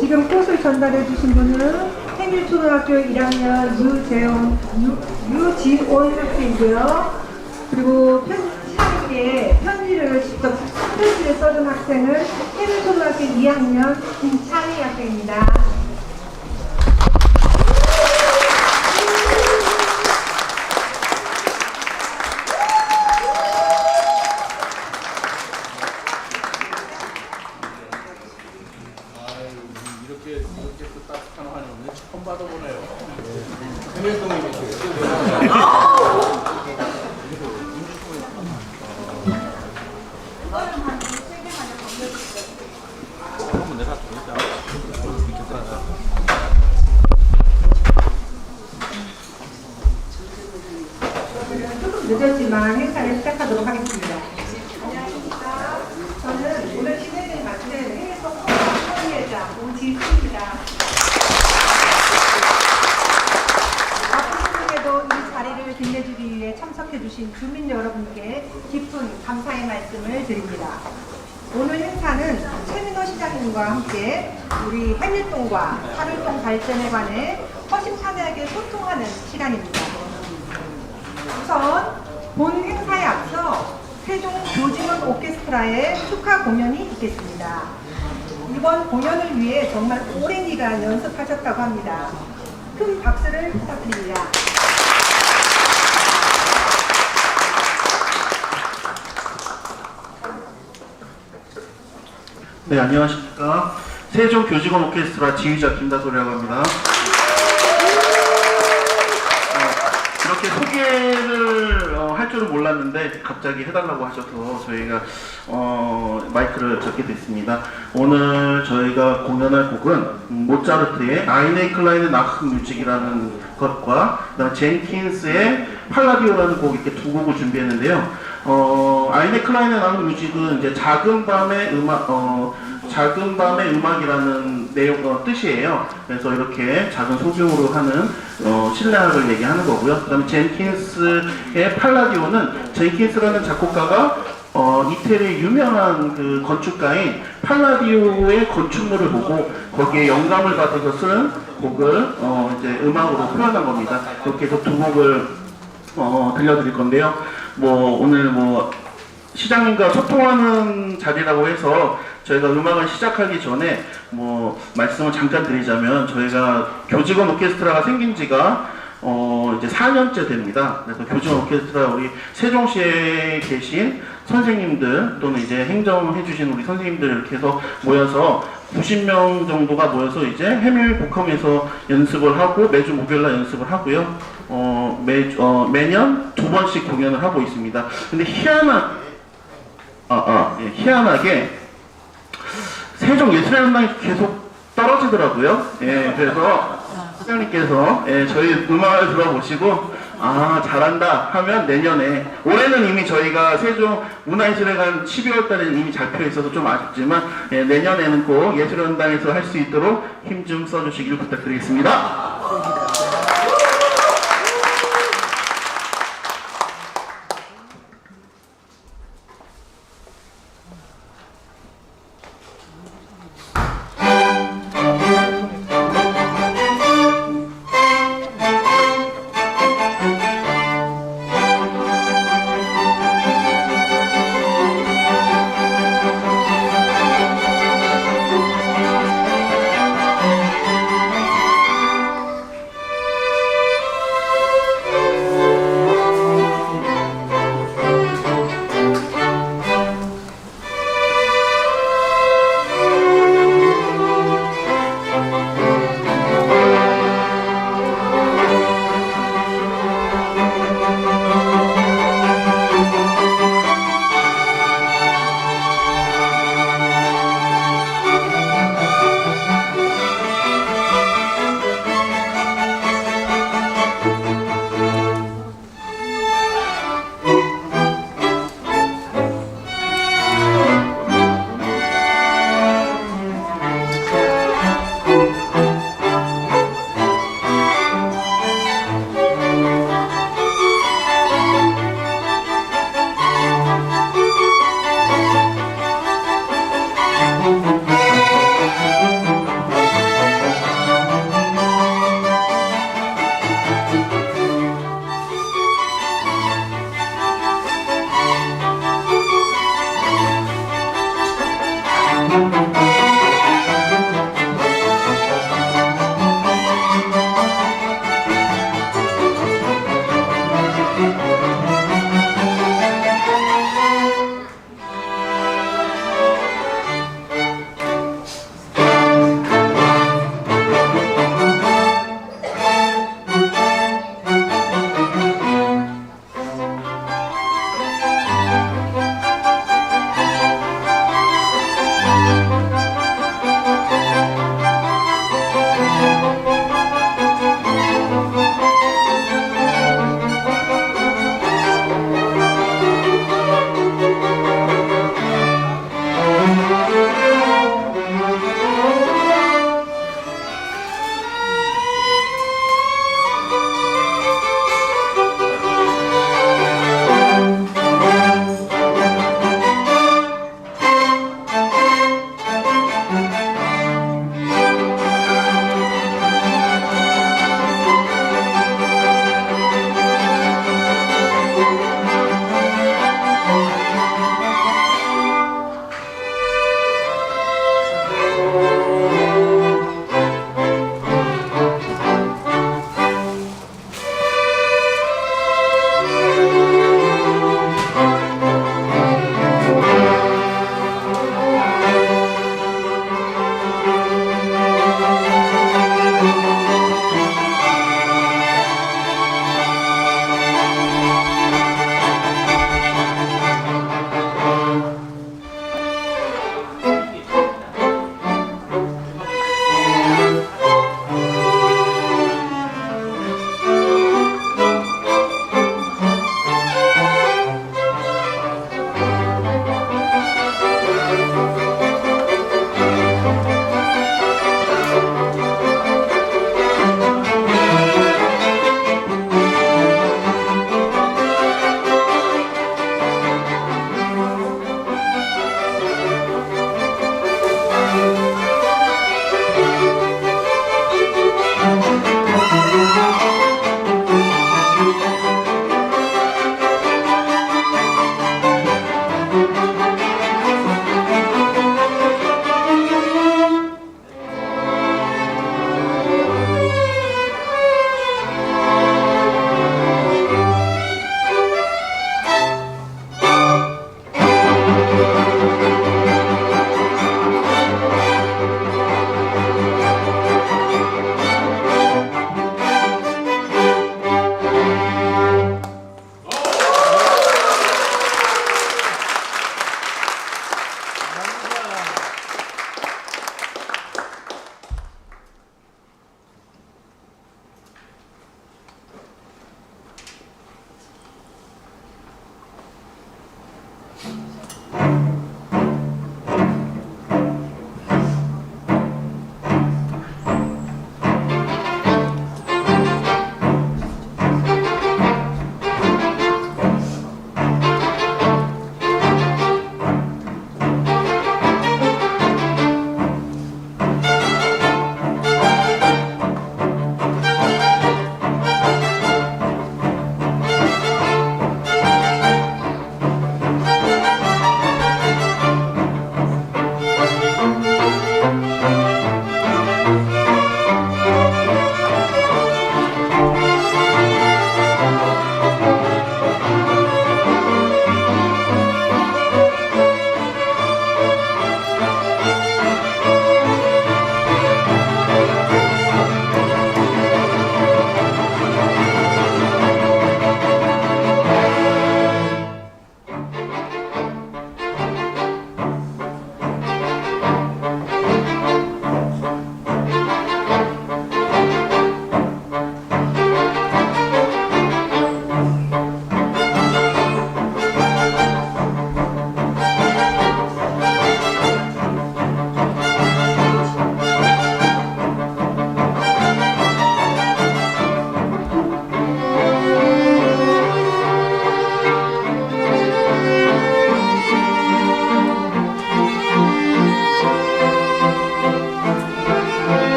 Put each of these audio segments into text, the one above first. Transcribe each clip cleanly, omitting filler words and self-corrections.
지금 꽃을 전달해 주신 분은 해밀초등학교 1학년 유지온 학생이고요. 그리고 시장님께 편지를 직접 편지를 써준 학생은 해밀초등학교 2학년 김창희 학생입니다. 이렇게 또 따뜻한 환영을 처음 받아보네요. 해밀동님이 조금 늦었지만 행사를 시작하도록 하겠습니다. 안녕하십니까. 저는 오늘 진행을 맡은 해외성 홍보회장 오지수입니다. 바쁜 중에도 이 자리를 빛내주기 위해 참석해주신 주민 여러분께 깊은 감사의 말씀을 드립니다. 오늘 행사는 최민호 시장님과 함께 우리 해밀동과 하늘동 발전에 관해 허심탄회하게 소통하는 시간입니다. 우선 본 행사에 앞서 세종 교직원 오케스트라의 축하 공연이 있겠습니다. 이번 공연을 위해 정말 오랜 기간 연습하셨다고 합니다. 큰 박수를 부탁드립니다. 네, 안녕하십니까. 세종 교직원 오케스트라 지휘자 김다솔이라고 합니다. 이렇게 소개를 할 줄은 몰랐는데 갑자기 해달라고 하셔서 저희가 마이크를 잡게 됐습니다. 오늘 저희가 공연할 곡은 모차르트의 아이네 클라인의 나흐 뮤직이라는 것과 그다음에 젠킨스의 팔라디오라는 곡 이렇게 두 곡을 준비했는데요. 아이네 클라인의 나흐 뮤직은 이제 작은 밤의 음악이라는 내용 뜻이에요. 그래서 이렇게 작은 소규모로 하는 실내악을 얘기하는 거고요. 그다음에 젠킨스의 팔라디오는 젠킨스라는 작곡가가 이태리의 유명한 그 건축가인 팔라디오의 건축물을 보고 거기에 영감을 받아서 쓴 곡을 이제 음악으로 표현한 겁니다. 이렇게 해서 두 곡을 들려드릴 건데요. 오늘 시장님과 소통하는 자리라고 해서 저희가 음악을 시작하기 전에 말씀을 잠깐 드리자면 저희가 교직원 오케스트라가 생긴 지가 이제 4년째 됩니다. 그래서 교직원 오케스트라 우리 세종시에 계신 선생님들 또는 이제 행정해 주신 우리 선생님들 이렇게 해서 모여서 90명 정도가 모여서 이제 해밀 복합에서 연습을 하고 매주 목요일날 연습을 하고요. 매년 2번씩 공연을 하고 있습니다. 근데 희한하게 세종예술연당이 계속 떨어지더라고요. 예, 그래서 시장님께서 저희 음악을 들어보시고 잘한다 하면 내년에, 올해는 이미 저희가 세종 문화예술회관 12월 달에 이미 잡혀 있어서 좀 아쉽지만 내년에는 꼭 예술연당에서 할 수 있도록 힘 좀 써주시길 부탁드리겠습니다.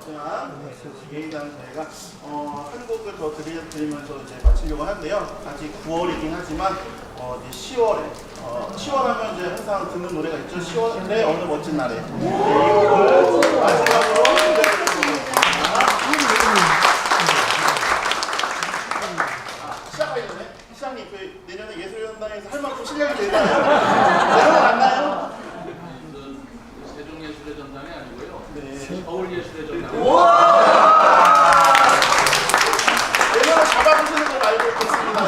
없지만 예의상 저희가 한 곡을 더 드리면서 이제 마치려고 하는데요. 아직 9월이긴 하지만 이제 10월에 10월 하면 이제 항상 듣는 노래가 있죠. 10월의 어느 멋진 날에 이 곡을 마지막으로 들려드리겠습니다. 시작하기 전에 시장님 그 내년에 예술연당에서 할 만큼 실력이 되나요? 내년 맞나요? 세종예술의 전당이 아니고요. 네. 서울예술의 전당. 내년에 잡아주시는 걸 알고 있겠습니다.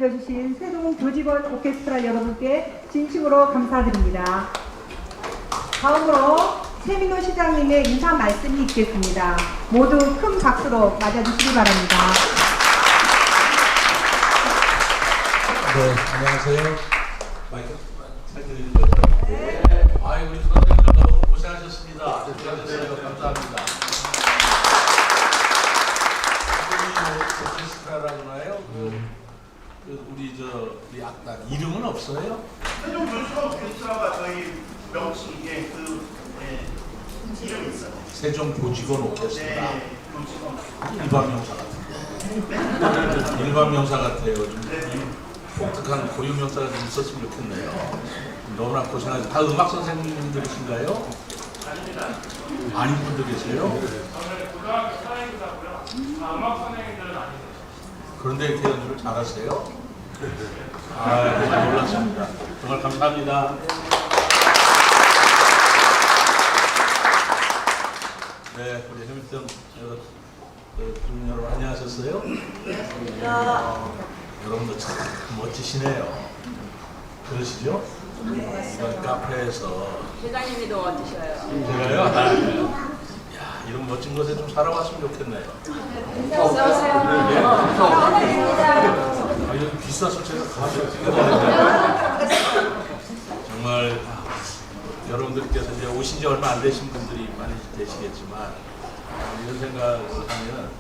들려주신 세동 교직원 오케스트라 여러분께 진심으로 감사드립니다. 다음으로 최민호 시장님의 인사 말씀이 있겠습니다. 모두 큰 박수로 맞아주시기 바랍니다. 네, 안녕하세요. 마이크 잘 들리죠? 네. 아이고, 우리 선생님들 너무 고생하셨습니다. 들어주셔서 감사합니다. 오케스트라라고 하나요? 우리 악단 이름은 없어요? 세종 교직원 오케스트라가 저희 명칭 이름이 있어요. 세종 교직원 오케스트라. 네, 교직원. 일반 명사 같은데. 일반 명사 같아요. 좀 독특한 고유 명사가 좀 있었으면 좋겠네요. 너무나 고생하죠. 다 음악 선생님들이신가요? 아닙니다. 아닌 분도 계세요? 그런데 이렇게 연주를 잘하세요? 아, 놀랐습니다. 정말 감사합니다. 네, 우리 해밀턴 주민 여러분 안녕하셨어요? 여러분들 참 멋지시네요. 그러시죠? 이번 카페에서 회장님이 더 멋지셔요. 제가요? 야, 이런 멋진 곳에 좀 살아왔으면 좋겠네요. 어서오세요. 아, 이렇게 비싸서 제가 가서 어떻게 가요? 정말 여러분들께서 이제 오신 지 얼마 안 되신 분들이 많이 계시겠지만 이런 생각을 하면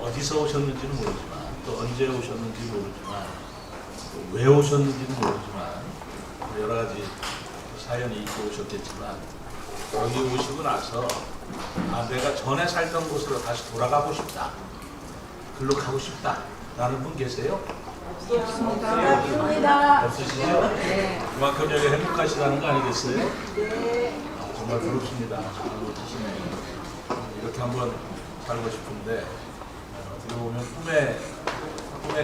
어디서 오셨는지는 모르지만 또 언제 오셨는지 모르지만 또 왜 오셨는지는 모르지만 여러 가지 사연이 있고 오셨겠지만 여기 오시고 나서 내가 전에 살던 곳으로 다시 돌아가고 싶다. 글로 가고 싶다. 라는 분 계세요? 없습니다. 없으시죠? 네. 그만큼 여기 행복하시다는 거 아니겠어요? 네. 정말 부럽습니다. 정말 멋지시네요. 이렇게 한번 살고 싶은데 어떻게 보면 꿈에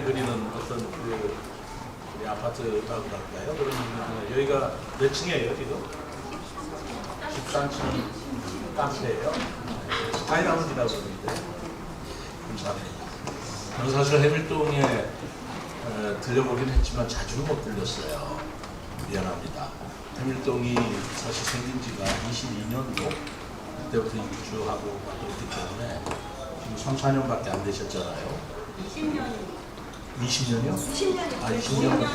그리는 어떤 우리 아파트라고 할까요? 그런 분들 여기가 몇 층이에요 지금? 13층 카페예요. 스카이라운지라고 그러는데 감사합니다. 저는 사실 해밀동에 들려보긴 했지만 자주는 못 들렸어요. 미안합니다. 해밀동이 사실 생긴 지가 22년도 그때부터 입주하고 그렇기 때문에 지금 3, 4년밖에 안 되셨잖아요. 20년이요? 20년부터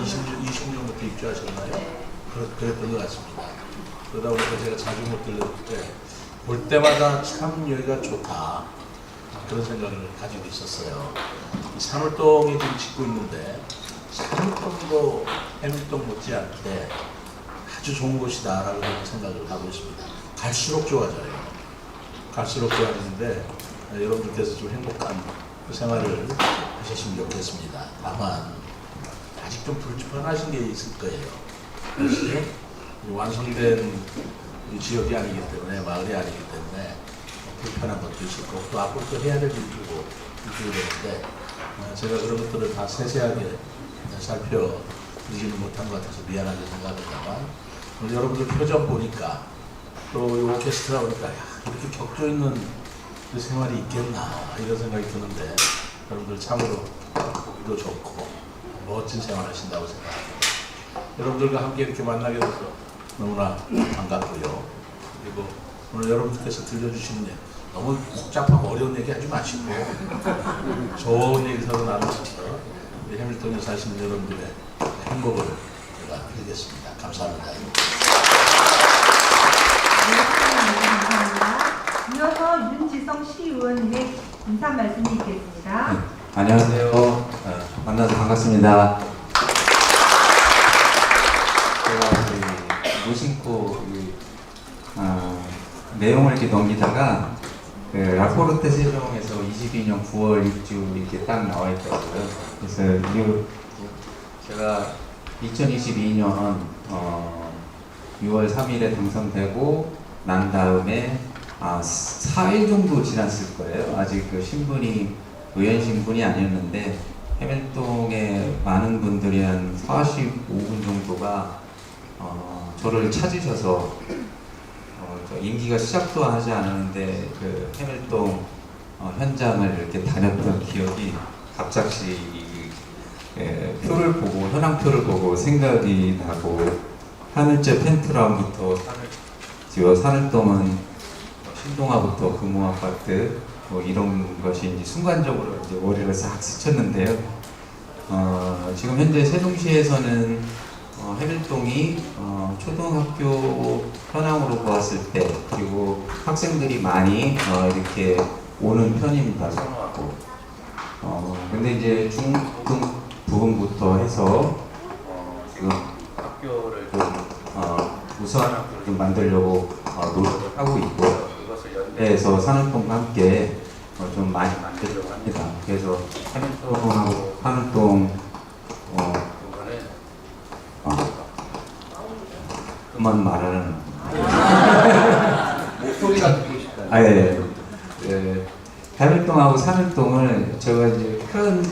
20년부터 입주하셨나요? 그랬던 것 같습니다. 그러다 보니까 제가 자주 못 들렸는데 볼 때마다 참 여기가 좋다. 그런 생각을 가지고 있었어요. 산울동에 지금 짓고 있는데 산울동도 해밀동 못지않게 아주 좋은 곳이다라고 저는 생각을 하고 있습니다. 갈수록 좋아져요. 갈수록 좋아지는데 여러분들께서 좀 행복한 그 생활을 하셨으면 좋겠습니다. 다만 아직 좀 불편하신 게 있을 거예요. 그래서 완성된 지역이 아니기 때문에 마을이 아니기 때문에 불편한 것도 있을 거고 또 앞으로 또 해야 될 일도 되는데 제가 그런 것들을 다 세세하게 살펴드리지는 못한 것 같아서 미안하게 생각합니다만 오늘 여러분들 표정 보니까 또 이 오케스트라 보니까 야, 이렇게 격조 있는 그 생활이 있겠나 이런 생각이 드는데 여러분들 참으로 도 좋고 멋진 생활 하신다고 생각합니다. 여러분들과 함께 이렇게 만나게 돼서 너무나 반갑고요. 그리고 오늘 여러분들께서 들려주시는 게 너무 복잡하고 어려운 얘기 하지 마시고 좋은 얘기 서로 나누면서 우리 해밀턴에 사시는 여러분들의 행복을 제가 드리겠습니다. 감사합니다. 감사합니다. 이어서 윤지성 시의원님의 인사 말씀이 있겠습니다. 네, 안녕하세요. 만나서 반갑습니다. 제가 무심코 내용을 이렇게 넘기다가 라포르테 세종에서 22년 9월 입주 이렇게 딱 나와 있더라고요. 그래서 제가 2022년 6월 3일에 당선되고 난 다음에 4일 정도 지났을 거예요. 아직 그 신분이 의원 신분이 아니었는데 해밀동에 많은 분들이 한 45분 정도가 저를 찾으셔서 임기가 시작도 하지 않았는데 그 해밀동 현장을 이렇게 다녔던 기억이 갑작스레 표를 보고 현황표를 보고 생각이 나고 하늘째 펜트라운부터 지어 산을동은 신동아부터 금호아파트 뭐 이런 것이 이제 순간적으로 이제 머리를 싹 스쳤는데요. 지금 현재 세종시에서는 해밀동이 초등학교 현황으로 보았을 때 그리고 학생들이 많이 이렇게 오는 편입니다. 선호하고 근데 이제 중등 부분부터 해서 지금 학교를 좀 우수한 학교를 좀 만들려고 노력을 하고 있고요. 그것을 연대해서 산울동과 함께 좀 많이 만들려고 합니다. 그래서 해밀동하고 산울동 그만 말하는 목소리가 듣고 싶다. 해밀동하고 산울동을 제가 이제 큰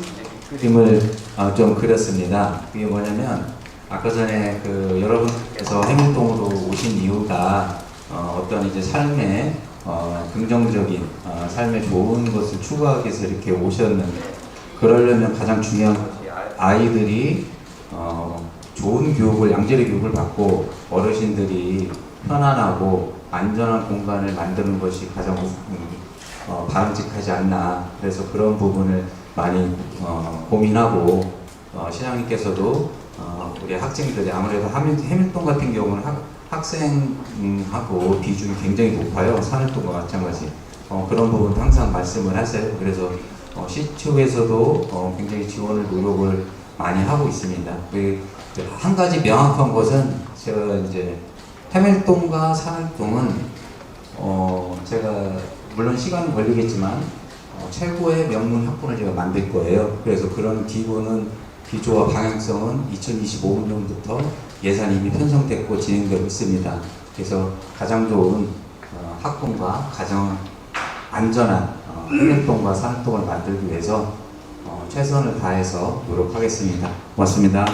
그림을 좀 그렸습니다. 그게 뭐냐면 아까 전에 그 여러분께서 해밀동으로 오신 이유가 어떤 이제 삶의 긍정적인 삶의 좋은 것을 추구하기 위해서 이렇게 오셨는데 그러려면 가장 중요한 것이 아이들이 좋은 교육을 양질의 교육을 받고 어르신들이 편안하고 안전한 공간을 만드는 것이 가장 바람직하지 않나. 그래서 그런 부분을 많이 고민하고 시장님께서도 우리 학생들이 아무래도 해밀동 같은 경우는 학생하고 비중이 굉장히 높아요. 산울동과 마찬가지. 그런 부분 항상 말씀을 하세요. 그래서 시측에서도 굉장히 지원을 노력을 많이 하고 있습니다. 한 가지 명확한 것은 제가 이제 해밀동과 산울동은 제가 물론 시간은 걸리겠지만 최고의 명문 학군을 제가 만들 거예요. 그래서 그런 기조와 방향성은 2025년부터 예산이 이미 편성됐고 진행되고 있습니다. 그래서 가장 좋은 학군과 가장 안전한 해밀동과 산울동을 만들기 위해서 최선을 다해서 노력하겠습니다. 고맙습니다.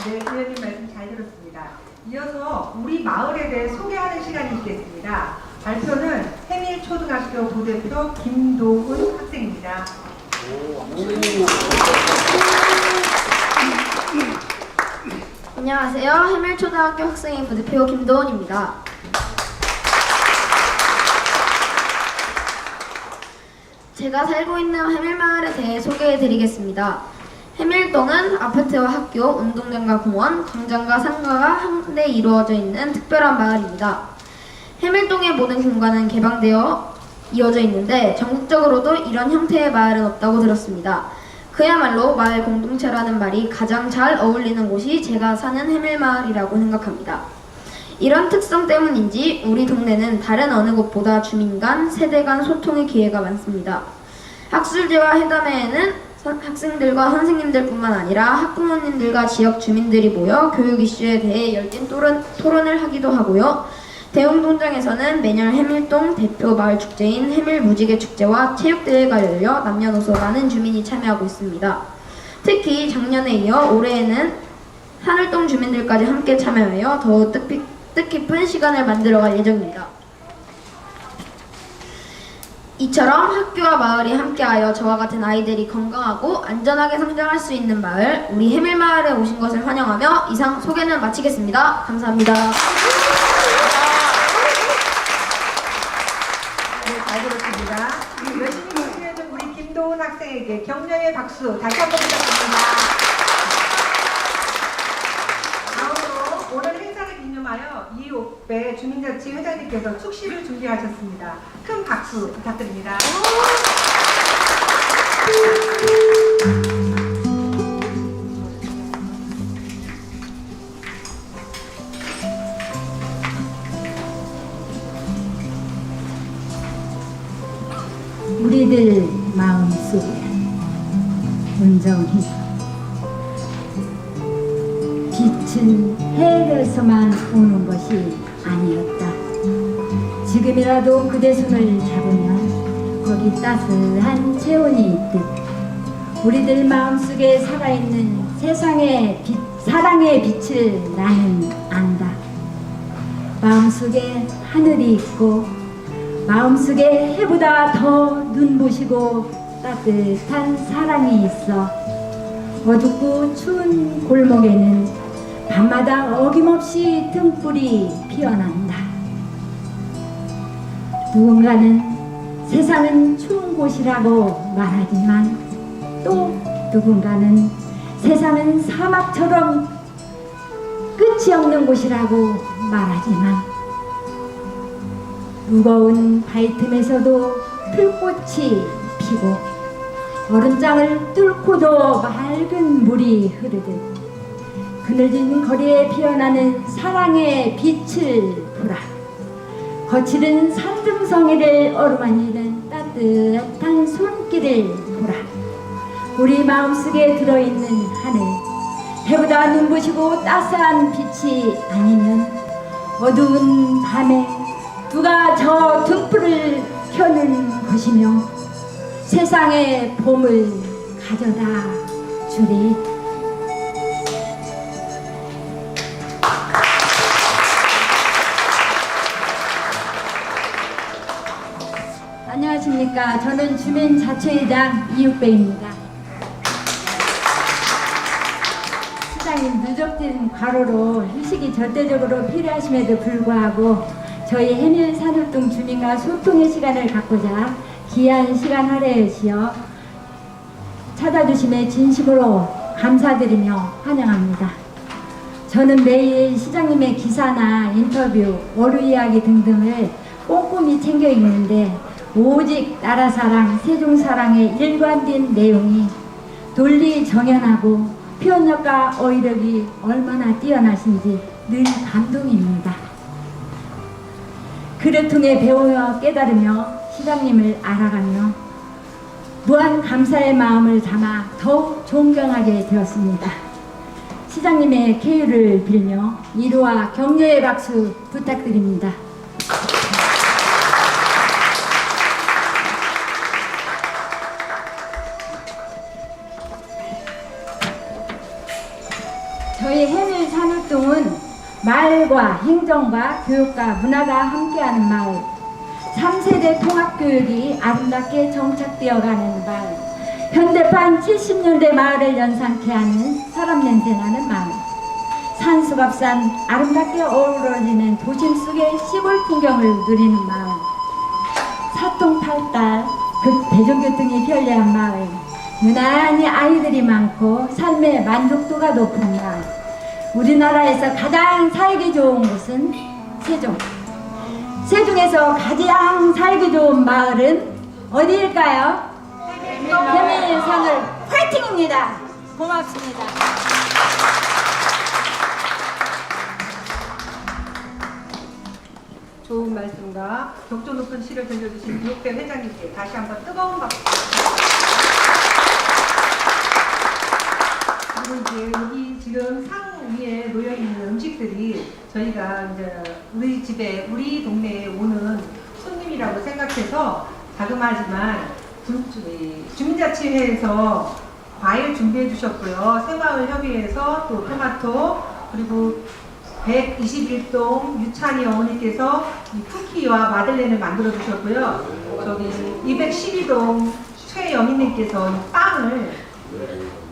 네, 의원님 말씀 잘 들었습니다. 이어서 우리 마을에 대해 소개하는 시간이 있겠습니다. 발표는 해밀초등학교 부대표 김도훈 학생입니다. 안녕하세요. 해밀초등학교 학생회 부대표 김도훈입니다. 제가 살고 있는 해밀마을에 대해 소개해드리겠습니다. 해밀동은 아파트와 학교, 운동장과 공원, 광장과 상가가 한데 이루어져 있는 특별한 마을입니다. 해밀동의 모든 공간은 개방되어 이어져 있는데 전국적으로도 이런 형태의 마을은 없다고 들었습니다. 그야말로 마을 공동체라는 말이 가장 잘 어울리는 곳이 제가 사는 해밀마을이라고 생각합니다. 이런 특성 때문인지 우리 동네는 다른 어느 곳보다 주민 간, 세대 간 소통의 기회가 많습니다. 학술제와 회담회에는 학생들과 선생님들뿐만 아니라 학부모님들과 지역 주민들이 모여 교육 이슈에 대해 열띤 토론을 하기도 하고요. 대웅동장에서는 매년 해밀동 대표 마을 축제인 해밀무지개 축제와 체육대회가 열려 남녀노소 많은 주민이 참여하고 있습니다. 특히 작년에 이어 올해에는 산울동 주민들까지 함께 참여하여 더욱 뜻깊은 시간을 만들어갈 예정입니다. 이처럼 학교와 마을이 함께하여 저와 같은 아이들이 건강하고 안전하게 성장할 수 있는 마을, 우리 해밀마을에 오신 것을 환영하며 이상 소개는 마치겠습니다. 감사합니다. 네, 잘 들었습니다. 열심히 공부해준 우리 김도훈 학생에게 격려의 박수 다시 한번 부탁드립니다. 다음으로 오늘 행사를 기념하여 이옥배 주민자치 회장님께서 축시를 준비하셨습니다. 큰 박수 부탁드립니다. 우리들 마음속에 온전히 빛은 해에서만 오는 것이 아니었다. 지금이라도 그대 손을 잡으면 거기 따스한 체온이 있듯 우리들 마음속에 살아있는 세상의 빛, 사랑의 빛을 나는 안다. 마음속에 하늘이 있고 마음속에 해보다 더 눈부시고 따뜻한 사랑이 있어 어둡고 추운 골목에는 밤마다 어김없이 등불이 피어난다. 누군가는 세상은 추운 곳이라고 말하지만 또 누군가는 세상은 사막처럼 끝이 없는 곳이라고 말하지만 무거운 바위 틈에서도 풀꽃이 피고 얼음장을 뚫고도 맑은 물이 흐르듯 그늘진 거리에 피어나는 사랑의 빛을 보라. 거칠은 산등성이를 어루만지는 따뜻한 손길을 보라. 우리 마음속에 들어있는 하늘, 해보다 눈부시고 따스한 빛이 아니면 어두운 밤에 누가 저 등불을 켜는 것이며 세상의 봄을 가져다 주리. 안녕하십니까. 저는 주민자치회장 이육배입니다. 시장님 누적된 과로로 휴식이 절대적으로 필요하심에도 불구하고 저희 해밀 산울동 주민과 소통의 시간을 갖고자 귀한 시간 할애하시어 찾아주심에 진심으로 감사드리며 환영합니다. 저는 매일 시장님의 기사나 인터뷰, 월요 이야기 등등을 꼼꼼히 챙겨 읽는데 오직 나라사랑, 세종사랑의 일관된 내용이 논리 정연하고 표현력과 어휘력이 얼마나 뛰어나신지 늘 감동입니다. 글을 통해 배우며 깨달으며 시장님을 알아가며 무한 감사의 마음을 담아 더욱 존경하게 되었습니다. 시장님의 쾌유를 빌며 이루와 격려의 박수 부탁드립니다. 저희 해밀 산울동은 마을과 행정과 교육과 문화가 함께하는 마을, 3세대 통합교육이 아름답게 정착되어가는 마을, 현대판 70년대 마을을 연상케 하는 사람 냄새나는 마을, 산수갑산 아름답게 어우러지는 도심 속의 시골 풍경을 누리는 마을, 사통팔달 대중교통이 편리한 마을, 유난히 아이들이 많고 삶의 만족도가 높은 마을. 우리나라에서 가장 살기 좋은 곳은 세종. 세종에서 가장 살기 좋은 마을은 어디일까요? 해밀 산울 화이팅입니다. 고맙습니다. 좋은 말씀과 격조 높은 시를 들려주신 이육배 회장님께 다시 한번 뜨거운 박수. 그리고 이제 여기 지금 상 위에 놓여 있는 음식들이 저희가 이제 우리 집에, 우리 동네에 오는 손님이라고 생각해서 자그마하지만 주민자치회에서 과일 준비해 주셨고요. 새마을협의회에서 또 토마토, 그리고 121동 유찬이 어머니께서 이 쿠키와 마들렌을 만들어 주셨고요. 저기 212동 최영희님께서 이 빵을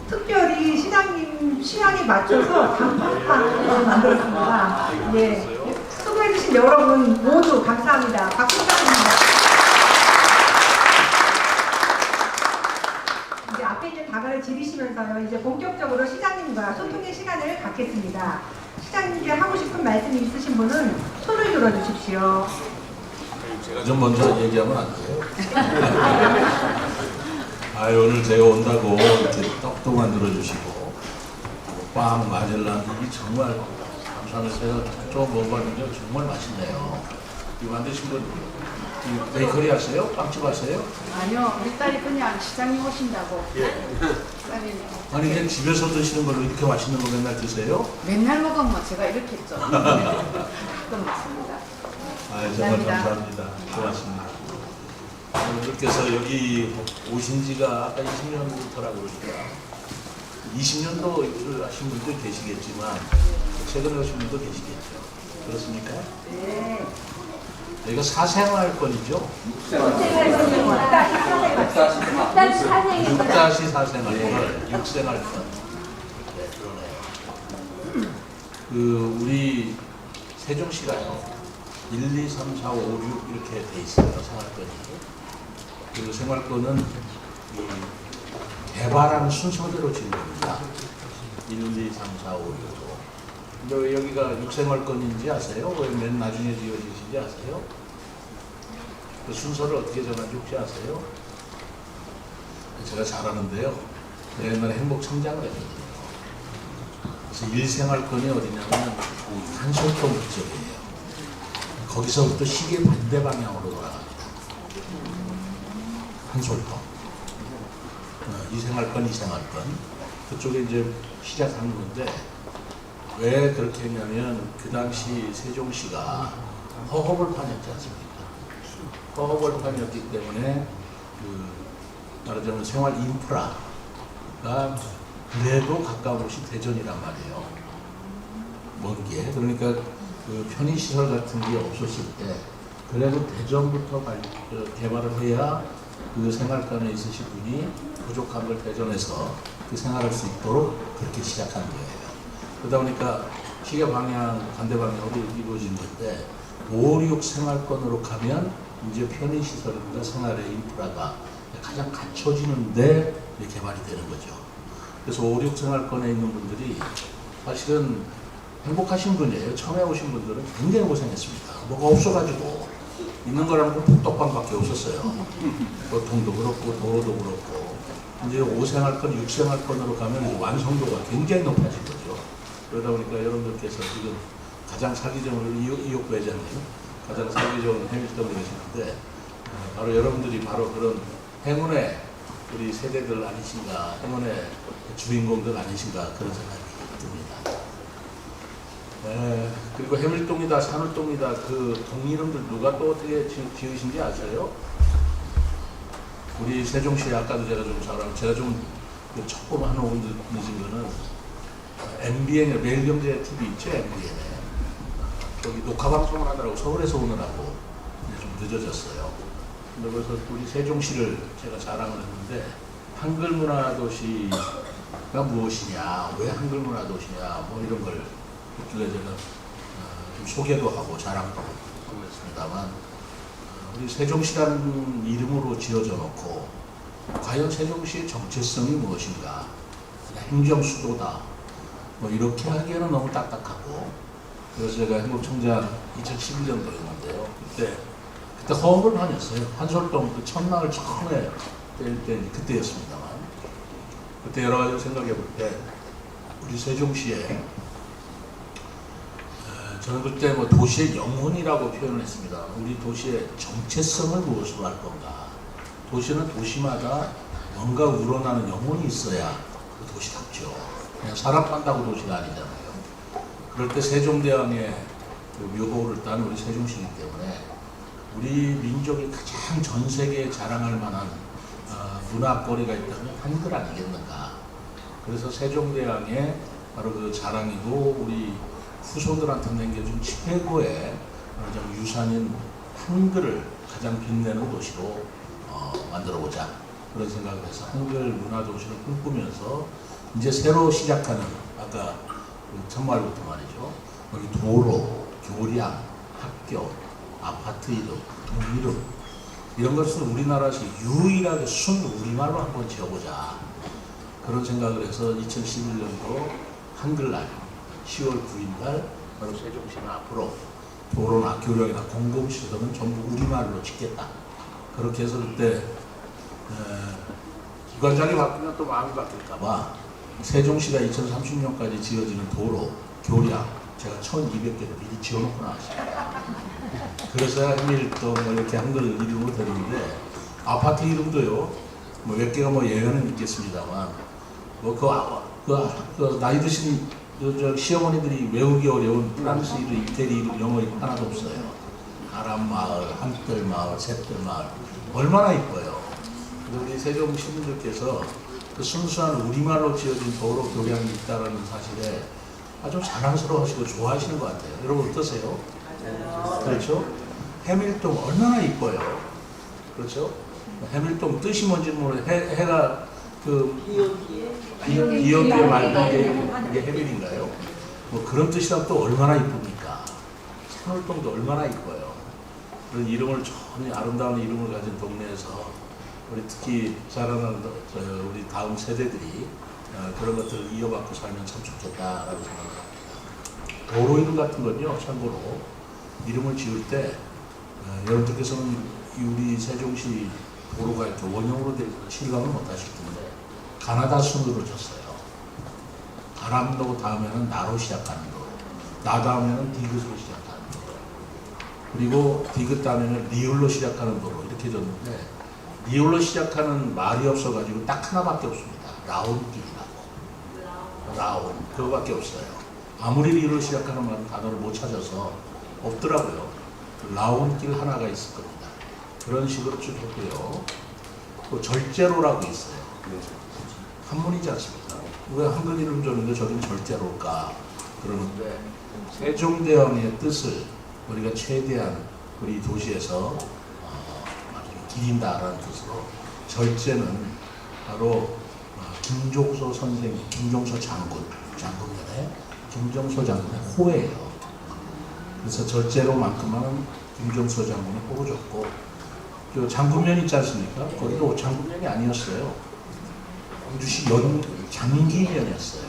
특별히 시장님 취향에 맞춰서 단팥빵을 만들었습니다. 네, 수고해주신 여러분 모두 감사합니다. 박수 부탁드립니다. 이제 앞에 있는 다가를 지르시면서요, 이제 본격적으로 시장님과 소통의 시간을 갖겠습니다. 시장님께 하고 싶은 말씀이 있으신 분은 손을 들어주십시오. 제가 좀 먼저 얘기하면 안 돼요? 오늘 제가 온다고 이렇게 떡도 만들어주시고 빵, 마젤란 이 정말 감사하면서 좀 먹어봤는데 정말 맛있네요. 이거 만드신 분 베이커리 하세요? 빵집 하세요? 아니요, 우리 딸이 그냥 시장님 오신다고. 딸이 아니 그냥 집에서 드시는 걸로 이렇게 맛있는 거 맨날 드세요? 맨날 먹으면 제가 이렇게 했죠. 가끔 먹습니다. 정말 감사합니다. 고맙습니다. 오늘께서 여기 오신 지가 아까 20년부터라고 그러니까 20년도 일을 하신 분도 계시겠지만 최근에 오신 분도 계시겠죠. 그렇습니까? 네. 여기가 사생활권이죠. 6-4생활권을 6생활권. 네, 그러네요. 우리 세종시가요. 1, 2, 3, 4, 5, 6 이렇게 돼 있어요. 생활권이. 그 생활권은 개발하는 순서대로 지은 겁니다. 1, 2, 3, 4, 5, 6. 근데 왜 여기가 6생활권인지 아세요? 왜 맨 나중에 지어지신지 아세요? 그 순서를 어떻게 정한지 혹시 아세요? 제가 잘 아는데요. 제가 옛날에 행복청장을 했거든요. 그래서 1생활권이 어디냐면 한솔동 지역이에요. 거기서부터 시계 반대 방향으로 돌아갑니다. 한솔동. 2생활권, 2생활권. 그쪽에 이제 시작하는 건데, 왜 그렇게 했냐면, 그 당시 세종시가 허허벌판이었지 않습니까? 허허벌판이었기 때문에, 말하자면 생활 인프라가 그래도 가까운 곳이 대전이란 말이에요. 먼 게. 그러니까 편의시설 같은 게 없었을 때, 그래도 대전부터 개발을 해야 그 생활권에 있으신 분이 부족한 걸 대전에서 그 생활할 수 있도록 그렇게 시작한 거예요. 그러다 보니까 시계 방향, 반대 방향으로 이루어진 건데 5, 6 생활권으로 가면 이제 편의시설과 생활의 인프라가 가장 갖춰지는데 개발이 되는 거죠. 그래서 5, 6 생활권에 있는 분들이 사실은 행복하신 분이에요. 처음에 오신 분들은 굉장히 고생했습니다. 뭐가 없어가지고 있는 거라면 복덕방밖에 없었어요. 교통도 그렇고 도로도 그렇고 이제 5생활권, 6생활권으로 가면 이제 완성도가 굉장히 높아진 거죠. 그러다 보니까 여러분들께서 지금 가장 살기 좋은 이옥 회장님, 가장 살기 좋은 해밀턴 그러시는데 바로 여러분들이 바로 그런 행운의 우리 세대들 아니신가, 행운의 주인공들 아니신가 그런 생각이 듭니다. 그리고 해밀동이다, 산울동이다 그 동 이름들 누가 또 어떻게 지으신지 아세요? 우리 세종시에 아까도 제가 좀 잘하고 제가 좀 조금 한 5분 늦은 거는 MBN에 매일경제 TV 있죠, MBN에 저기 녹화 방송을 하느라고 서울에서 오느라고 좀 늦어졌어요. 근데 그래서 우리 세종시를 제가 자랑을 했는데 한글 문화 도시가 무엇이냐, 왜 한글 문화 도시냐, 뭐 이런 걸 그쪽에 제가 좀 소개도 하고 자랑도 하고 했습니다만 우리 세종시라는 이름으로 지어져 놓고 과연 세종시의 정체성이 무엇인가, 행정 수도다 뭐 이렇게 하기에는 너무 딱딱하고 그래서 제가 행복청장 2011년도였는데요. 그때 허허벌판이었어요. 한솔동 그 첫날을 처음에 뗄 때 그때였습니다만 그때 여러 가지 생각해 볼 때 우리 세종시에 저는 그때 뭐 도시의 영혼이라고 표현을 했습니다. 우리 도시의 정체성을 무엇으로 할 건가. 도시는 도시마다 뭔가 우러나는 영혼이 있어야 그 도시답죠. 그냥 사람 판다고 도시가 아니잖아요. 그럴 때 세종대왕의 그 묘호를 딴 우리 세종시이기 때문에 우리 민족이 가장 전 세계에 자랑할 만한 문화거리가 있다면 한글 아니겠는가. 그래서 세종대왕의 바로 그 자랑이고 우리 후손들한테 남겨준 최고의 유산인 한글을 가장 빛내는 도시로 만들어보자 그런 생각을 해서 한글 문화도시를 꿈꾸면서 이제 새로 시작하는 아까 그 첫말부터 말이죠. 여기 도로, 교량, 학교, 아파트 이름, 동 이름 이런 것을 우리나라에서 유일하게 순 우리말로 한번 지어보자 그런 생각을 해서 2011년도 한글날 10월 9일날 바로 세종시는 앞으로 도로나 교량이나 공공시설은 전부 우리말로 짓겠다. 그렇게 해서 그때 기관장이 바뀌면 또 마음이 바뀔까봐 세종시가 2030년까지 지어지는 도로, 교량 제가 1200개를 미리 지어놓고 나왔습니다. 그래서 해밀동 뭐 이렇게 한글 이름을 드리는데 아파트 이름도요. 뭐 몇 개가 뭐 예외는 있겠습니다만 뭐 그 나이 드신 저 시어머니들이 외우기 어려운 프랑스 이름, 이태리 이름, 영어 이름 하나도 없어요. 아람마을, 한뜰마을, 샛뜰마을 얼마나 이뻐요. 우리 세종 시민들께서 그 순수한 우리말로 지어진 도로 교량이 있다는 사실에 아주 자랑스러워하시고 좋아하시는 것 같아요. 여러분 어떠세요? 그렇죠? 해밀동 얼마나 이뻐요. 그렇죠? 해밀동 뜻이 뭔지 모르 해가 그 이어기에 말던 게 해밀인가요? 뭐 그런 뜻이라면 또 얼마나 이쁩니까? 산울동도 얼마나 이뻐요. 그런 이름을 전혀 아름다운 이름을 가진 동네에서 우리 특히 자라나는 우리 다음 세대들이 그런 것들을 이어받고 살면 참 좋겠다라고 생각합니다. 도로 이름 같은 건요, 참고로 이름을 지을 때 여러분들께서는 우리 세종시 도로가 이렇게 원형으로 되어 있고 실감을 못 하실 텐데 가나다 순으로 졌어요. 가람도 다음에는 나로 시작하는 도로, 나 다음에는 디귿으로 시작하는 도로, 그리고 디귿 다음에는 리을로 시작하는 도로 이렇게 졌는데 리을로 시작하는 말이 없어가지고 딱 하나밖에 없습니다. 라온길이라고. 라온 그거밖에 없어요. 아무리 리을로 시작하는 단어를 못 찾아서 없더라고요. 라온길 하나가 있을 겁니다. 그런 식으로 쭉 했고요. 또 절제로라고 있어요. 한문이지 않습니까? 왜 한글 이름 줬는데 저긴 절제로일까? 그러는데 세종대왕의 뜻을 우리가 최대한 우리 도시에서 기린다라는 뜻으로 절제는 바로 김종소 선생, 김종소 장군년에 김종소 장군의 호예요. 그래서 절제로만큼은 김종소 장군의 호로 줬고 그 장군면 있지 않습니까? 거기도 장군면이 아니었어요. 광주시 장기면이었어요.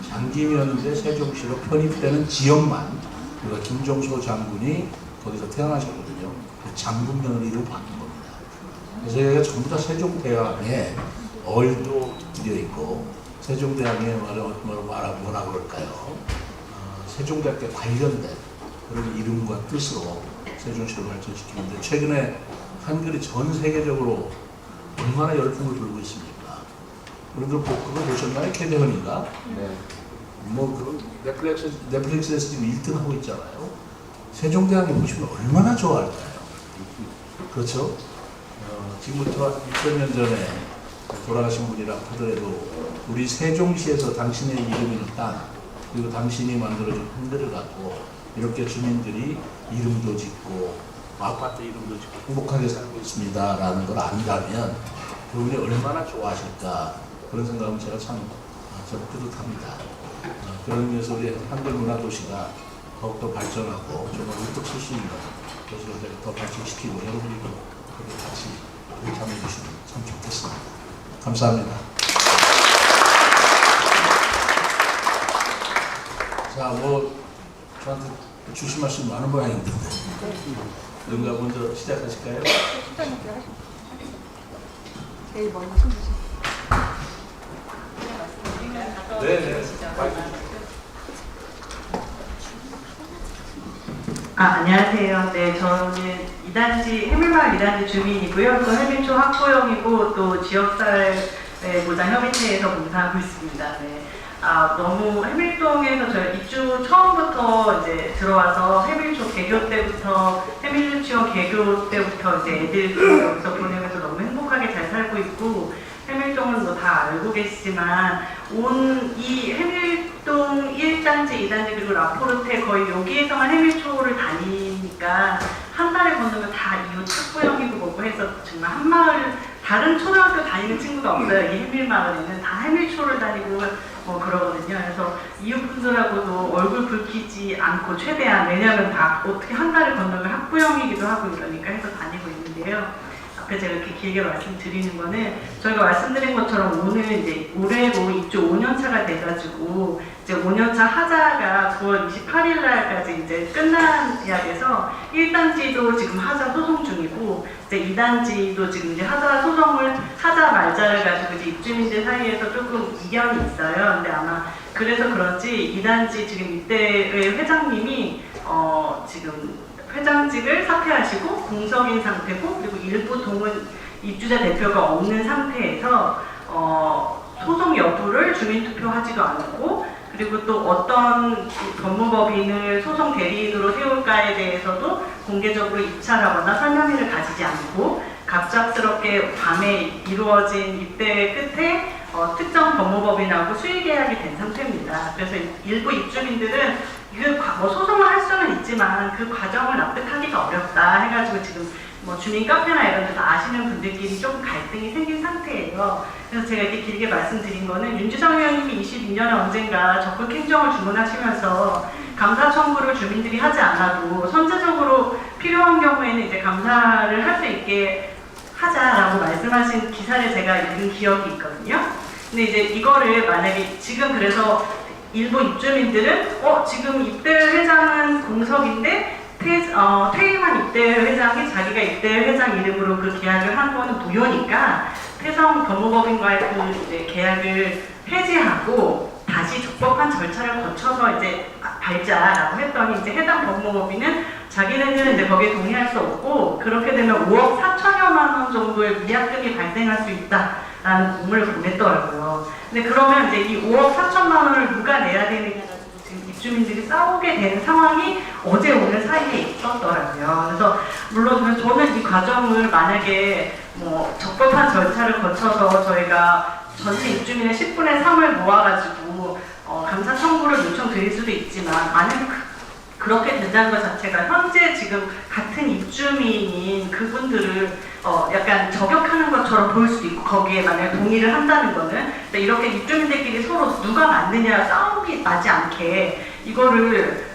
장기면인데 세종시로 편입되는 지역만 우리가 김종소 장군이 거기서 태어나셨거든요. 그 장군면으로 이름을 바꾼 겁니다. 그래서 여기가 전부 다 세종대왕에 얼도 들여 있고 세종대왕의 뭐라 그럴까요? 세종대왕께 관련된 그런 이름과 뜻으로 세종시를 발전시키는데 최근에 한글이 전 세계적으로 얼마나 열풍을 불고 있습니까? 여러분들 그거 보셨나요? 캐대헌이가? 네. 뭐 그런 넷플릭스에서 지금 1등 하고 있잖아요. 세종대왕이 보시면 얼마나 좋아할까요? 그렇죠? 지금부터 600년 전에 돌아가신 분이라 하더라도 우리 세종시에서 당신의 이름을 딴 그리고 당신이 만들어준 흔들을 갖고 이렇게 주민들이 이름도 짓고 아파트 이름도 짓고 행복하게 살고 있습니다 라는 걸 안다면 그분이 얼마나 좋아하실까 그런 생각은 제가 참 뿌듯합니다. 그런 의미에서 우리 한글 문화도시가 더욱더 발전하고 정말 우뚝 설 수 있는 도시로 더 발전시키고 여러분들도 그렇게 같이 참여해 주시면 참 좋겠습니다. 감사합니다. 자, 뭐 저한테 주신 말씀 많은 모양인데 누군가 먼저 시작하실까요? 제일 먼저 손 주세요. 네. 안녕하세요. 네, 저는 해밀마을 2단지 주민이고요. 또 해밀초 학부형이고 또 지역사회 보장협의체에서 봉사하고 있습니다. 네. 너무 해밀동에서 저희 입주 처음부터 이제 들어와서 해밀초 개교 때부터 해밀유치원 개교 때부터 이제 애들 여기서 보내면서 너무 행복하게 잘 살고 있고 해밀동은 뭐 다 알고 계시지만 이 해밀동 1단지, 2단지 그리고 라포르테 거의 여기에서만 해밀초를 다니니까 한 달에 건너면 다 이웃 학부형이고 뭐고 해서 정말 한 마을 다른 초등학교 다니는 친구가 없어요. 이 해밀마을에는 다 해밀초를 다니고 뭐 그러거든요. 그래서 이웃분들하고도 얼굴 붉히지 않고 최대한 왜냐하면 다 어떻게 한 달을 건너면 학부형이기도 하고 이러니까 해서 다니고 있는데요. 앞에 제가 이렇게 길게 말씀드리는 거는 저희가 말씀드린 것처럼 오늘 이제 올해로 입주 5년차가 돼가지고 이제 5년차 하자가 9월 28일 날까지 이제 끝나야 돼서 1단지도 지금 하자 소송 중이고 이제 2단지도 지금 이제 하자 말자를 가지고 이제 입주민들 사이에서 조금 이견이 있어요. 근데 아마 그래서 그런지 2단지 지금 이때의 회장님이 지금 회장직을 사퇴하시고 공석인 상태고 그리고 일부 동은 입주자 대표가 없는 상태에서 소송 여부를 주민투표하지도 않고 그리고 또 어떤 법무법인을 소송 대리인으로 세울까에 대해서도 공개적으로 입찰하거나 설명회를 가지지 않고 갑작스럽게 밤에 이루어진 입대 끝에 특정 법무법인하고 수의계약이 된 상태입니다. 그래서 일부 입주민들은 소송을 할 수는 있지만 그 과정을 납득하기가 어렵다 해가지고 지금 주민 카페나 이런 데서 아시는 분들끼리 조금 갈등이 생긴 상태예요. 그래서 제가 이렇게 길게 말씀드린 거는 윤지성 의원님이 22년에 언젠가 적극 행정을 주문하시면서 감사 청구를 주민들이 하지 않아도 선제적으로 필요한 경우에는 이제 감사를 할 수 있게 하자라고 말씀하신 기사를 제가 읽은 기억이 있거든요. 근데 이제 이거를 만약에 지금 그래서 일부 입주민들은 지금 입대열 회장은 공석인데 퇴임한 입대열 회장이 자기가 이대열 회장 이름으로 그 계약을 한 거는 무효니까 태성 법무법인과의 그 이제 계약을 해지하고 다시 적법한 절차를 거쳐서 이제 밟자라고 했더니 이제 해당 법무법인은 자기네들은 이제 거기에 동의할 수 없고 그렇게 되면 5억 4천여만 원 정도의 위약금이 발생할 수 있다라는 공문을 보냈더라고요. 근데 그러면 이제 이 5억 4천만 원을 누가 내야 되느냐 지금 입주민들이 싸우게 되는 상황이 어제 오늘 사이에 있었더라고요. 그래서 물론 저는 이 과정을 만약에 적법한 절차를 거쳐서 저희가 전체 입주민의 10분의 3을 모아가지고 감사 청구를 요청드릴 수도 있지만 만약에 그렇게 된다는 것 자체가 현재 지금 같은 입주민인 그분들을 약간 저격하는 것처럼 보일 수도 있고 거기에 만약에 동의를 한다는 거는 이렇게 입주민들끼리 서로 누가 맞느냐 싸움이 나지 않게 이거를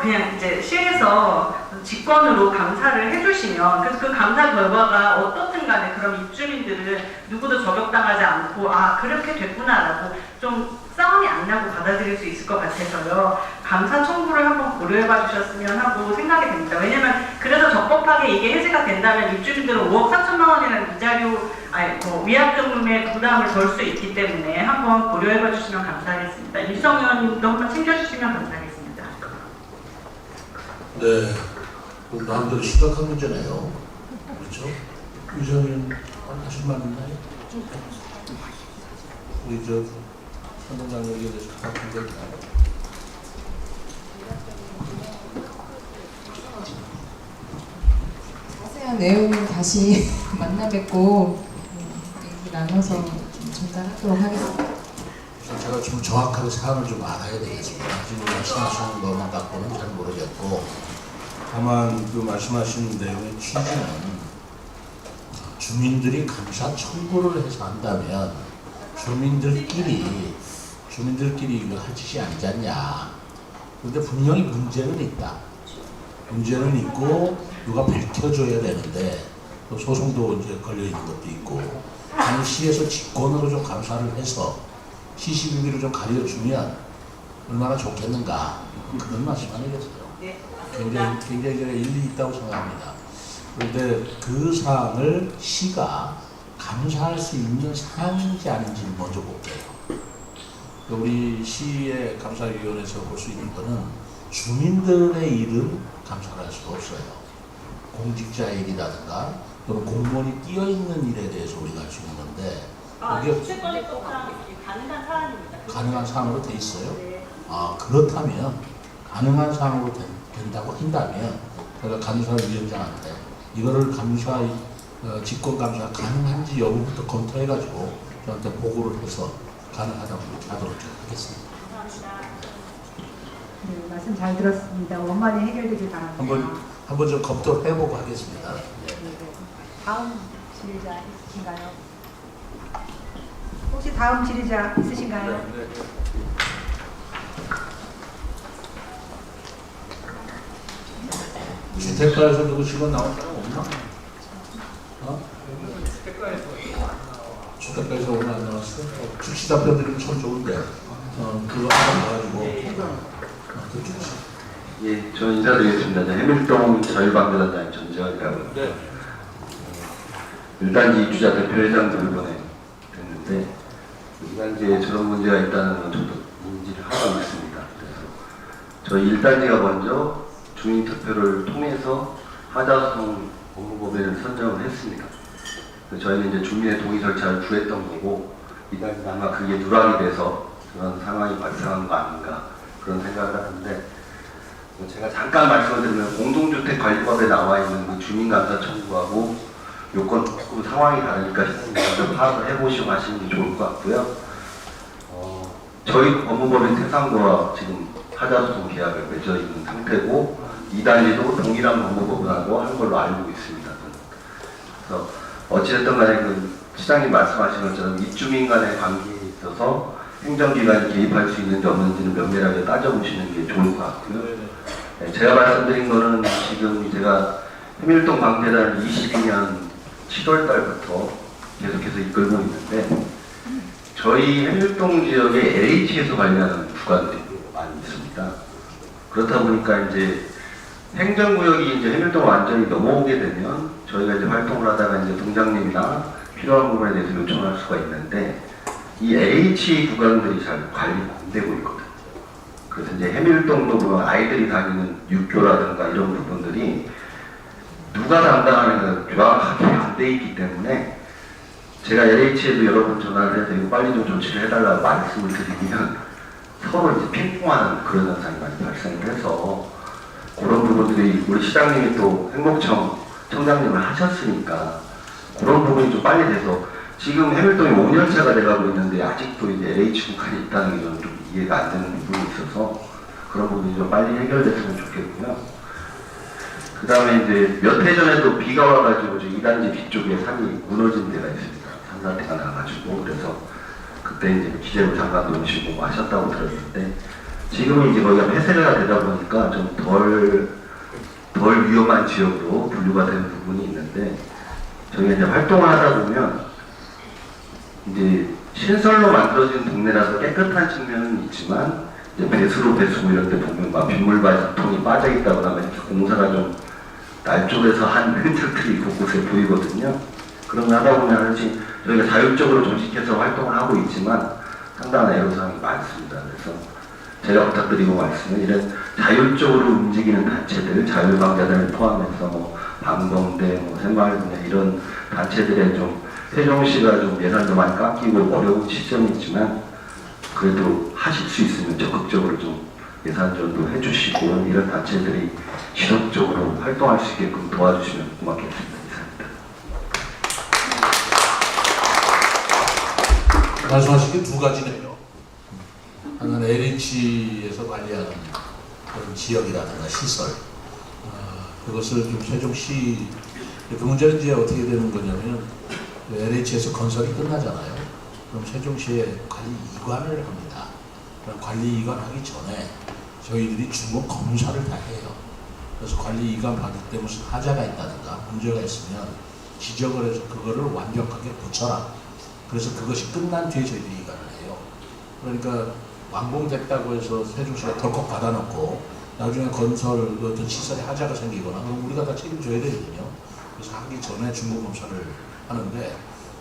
그냥 이제 시에서 직권으로 감사를 해주시면 그래서 그 감사 결과가 어떻든 간에 그럼 입주민들은 누구도 저격당하지 않고 그렇게 됐구나라고 좀 싸움이 안 나고 받아들일 수 있을 것 같아서요. 감사 청구를 한번 고려해봐 주셨으면 하고 생각이 됩니다. 왜냐면 그래서 적법하게 이게 해지가 된다면 입주민들은 5억 4천만 원이라는 위약금의 부담을 덜 수 있기 때문에 한번 고려해봐 주시면 감사하겠습니다. 일성 의원님도 한번 챙겨주시면 감사하겠습니다. 네, 마음대로 심각한 문제네요. 그렇죠? 유정 의원 하실 말 있나요? 우리 선동장 여기에 대해서 부탁드린 게 있나요? 자세한 내용은 다시 만나 뵙고 얘기 나눠서 좀 전달하도록 하겠습니다. 제가 좀 정확하게 사안을 좀 알아야 되겠습니다. 지금 말씀하시는 것만 갖고는 잘 모르겠고 다만 그 말씀하신 내용의 취지는 주민들이 감사 청구를 해서 한다면 주민들끼리 이거 할 짓이 아니지 않냐. 근데 분명히 문제는 있다. 문제는 있고 누가 밝혀줘야 되는데 또 소송도 이제 걸려있는 것도 있고 아니 시에서 직권으로 좀 감사를 해서 CCTV를 좀 가려주면 얼마나 좋겠는가 그런 말씀 아니겠어요? 굉장히 일리 있다고 생각합니다. 그런데 그 사항을 시가 감사할 수 있는 사항인지 아닌지 먼저 볼게요. 우리 시의 감사위원회에서 볼 수 있는 거는 주민들의 일은 감사를 할 수가 없어요. 공직자의 일이라든가 또는 공무원이 뛰어있는 일에 대해서 우리가 할 수 있는 건데 주체권입법상 가능한 사안입니다. 가능한 사항으로 돼 있어요? 네. 그렇다면 가능한 사항으로 된다고 한다면 제가 감사위원장한테 이거를 직권 감사 가능한지 여부부터 검토해가지고 저한테 보고를 해서 가능하다고 하도록 하겠습니다. 감사합니다. 네, 말씀 잘 들었습니다. 원만히 해결되길 바랍니다. 한번 좀 검토를 해보고 하겠습니다. 다음 질의자 있으신가요? 혹시 다음 질의자 있으신가요? 주택가에서 누구 직원 나온 사람 없나? 주택가에서 오늘 안 나왔어? 주치 답변 드리면 참 좋은데 그거 하나 나가지고 예, 저 인사드리겠습니다. 해밀동 자유방대단장인 전재환이라고 네. 1단지 입주자 대표회장도 이번에 됐는데 2단지에 저런 문제가 있다는 건 저도 인지를 하고 있습니다. 그래서 저희 1단지가 먼저 주민투표를 통해서 하자소송 법무법인을 선정을 했습니다. 저희는 이제 주민의 동의 절차를 구했던 거고 2단지는 아마 그게 누락이 돼서 그런 상황이 발생한 거 아닌가 그런 생각을 하는데 제가 잠깐 말씀을 드리면 공동주택관리법에 나와 있는 그 주민감사 청구하고 요건 조금 상황이 다르니까 먼저 파악을 해보시고 하시는 게 좋을 것 같고요. 저희 법무법인 태상과 지금 하자소송 계약을 맺어 있는 상태고 2단지도 동일한 법무법원하고 한 걸로 알고 있습니다. 그래서 어찌됐든 간에 그 시장님 말씀하신 것처럼 입주민 간의 관계에 있어서 행정기관이 개입할 수 있는지 없는지는 면밀하게 따져보시는 게 좋을 것 같고요. 네, 제가 말씀드린 거는 지금 제가 해밀동 방패단을 22년 7월 달부터 계속해서 이끌고 있는데 저희 해밀동 지역에 LH에서 관리하는 구간들이 많이 있습니다. 그렇다 보니까 이제 행정구역이 이제 해밀동 완전히 넘어오게 되면 저희가 이제 활동을 하다가 이제 동장님이나 필요한 부분에 대해서 요청할 수가 있는데 이 LH 구간들이 잘 관리가 안 되고 있거든요. 그래서 이제 해밀동도 보면 아이들이 다니는 육교라든가 이런 부분들이 누가 담당하는가 명확하게 안 돼 있기 때문에 제가 LH에도 여러 번 전화를 해서 이거 빨리 좀 조치를 해달라고 말씀을 드리면 서로 이제 핑퐁하는 그런 현상이 많이 발생을 해서 그런 부분들이 우리 시장님이 또 행복청 청장님을 하셨으니까 그런 부분이 좀 빨리 돼서 지금 해밀동이 5년차가 돼가고 있는데 아직도 이제 LH 구간이 있다는 게 저는 좀 이해가 안 되는 부분이 있어서 그런 부분이 좀 빨리 해결됐으면 좋겠고요. 그 다음에 이제 몇 해 전에도 비가 와가지고 저 2단지 뒤쪽에 산이 무너진 데가 있습니다. 산사태가 나가지고 그래서 그때 이제 기재부 장관도 오시고 하셨다고 들었는데 지금은 이제 거기가 폐쇄가 되다 보니까 좀 덜 위험한 지역으로 분류가 되는 부분이 있는데 저희가 이제 활동을 하다 보면 이제 신설로 만들어진 동네라서 깨끗한 측면은 있지만 이제 배수로 배수구 이런 데 보면 막 빗물통이 빠져 있다거나 이렇게 공사가 좀 날쪽에서 한 흔적들이 곳곳에 보이거든요. 그런 거 하다 보면 사실 저희가 자율적으로 조직해서 활동을 하고 있지만 상당한 애로사항이 많습니다. 그래서 제가 부탁드리고 말씀은 이런 자율적으로 움직이는 단체들, 자율방자단을 포함해서 뭐 방동대, 뭐 새마을분야 이런 단체들에 좀 세종시가 좀 예산도 많이 깎이고 어려운 시점이 있지만 그래도 하실 수 있으면 적극적으로 좀 예산 지원도 해주시고 이런 단체들이 지속적으로 활동할 수 있게끔 도와주시면 고맙겠습니다. 이상입니다. 말씀하신 게 두 가지네요. 하나는 LH에서 관리하는 그런 지역이라든가 시설, 그것을 좀 세종시, 그 문제는 이제 어떻게 되는 거냐면 LH에서 건설이 끝나잖아요. 그럼 세종시에 관리 이관을 합니다. 그럼 관리 이관 하기 전에 저희들이 주거 검사를 다 해요. 그래서 관리 이관 받을 때 무슨 하자가 있다든가 문제가 있으면 지적을 해서 그거를 완벽하게 고쳐라. 그래서 그것이 끝난 뒤에 저희들이 이관을 해요. 그러니까 완공됐다고 해서 세종시가 덜컥 받아놓고 나중에 건설 어떤 시설에 하자가 생기거나 그럼 우리가 다 책임져야 되거든요. 그래서 하기 전에 중고검사를 하는데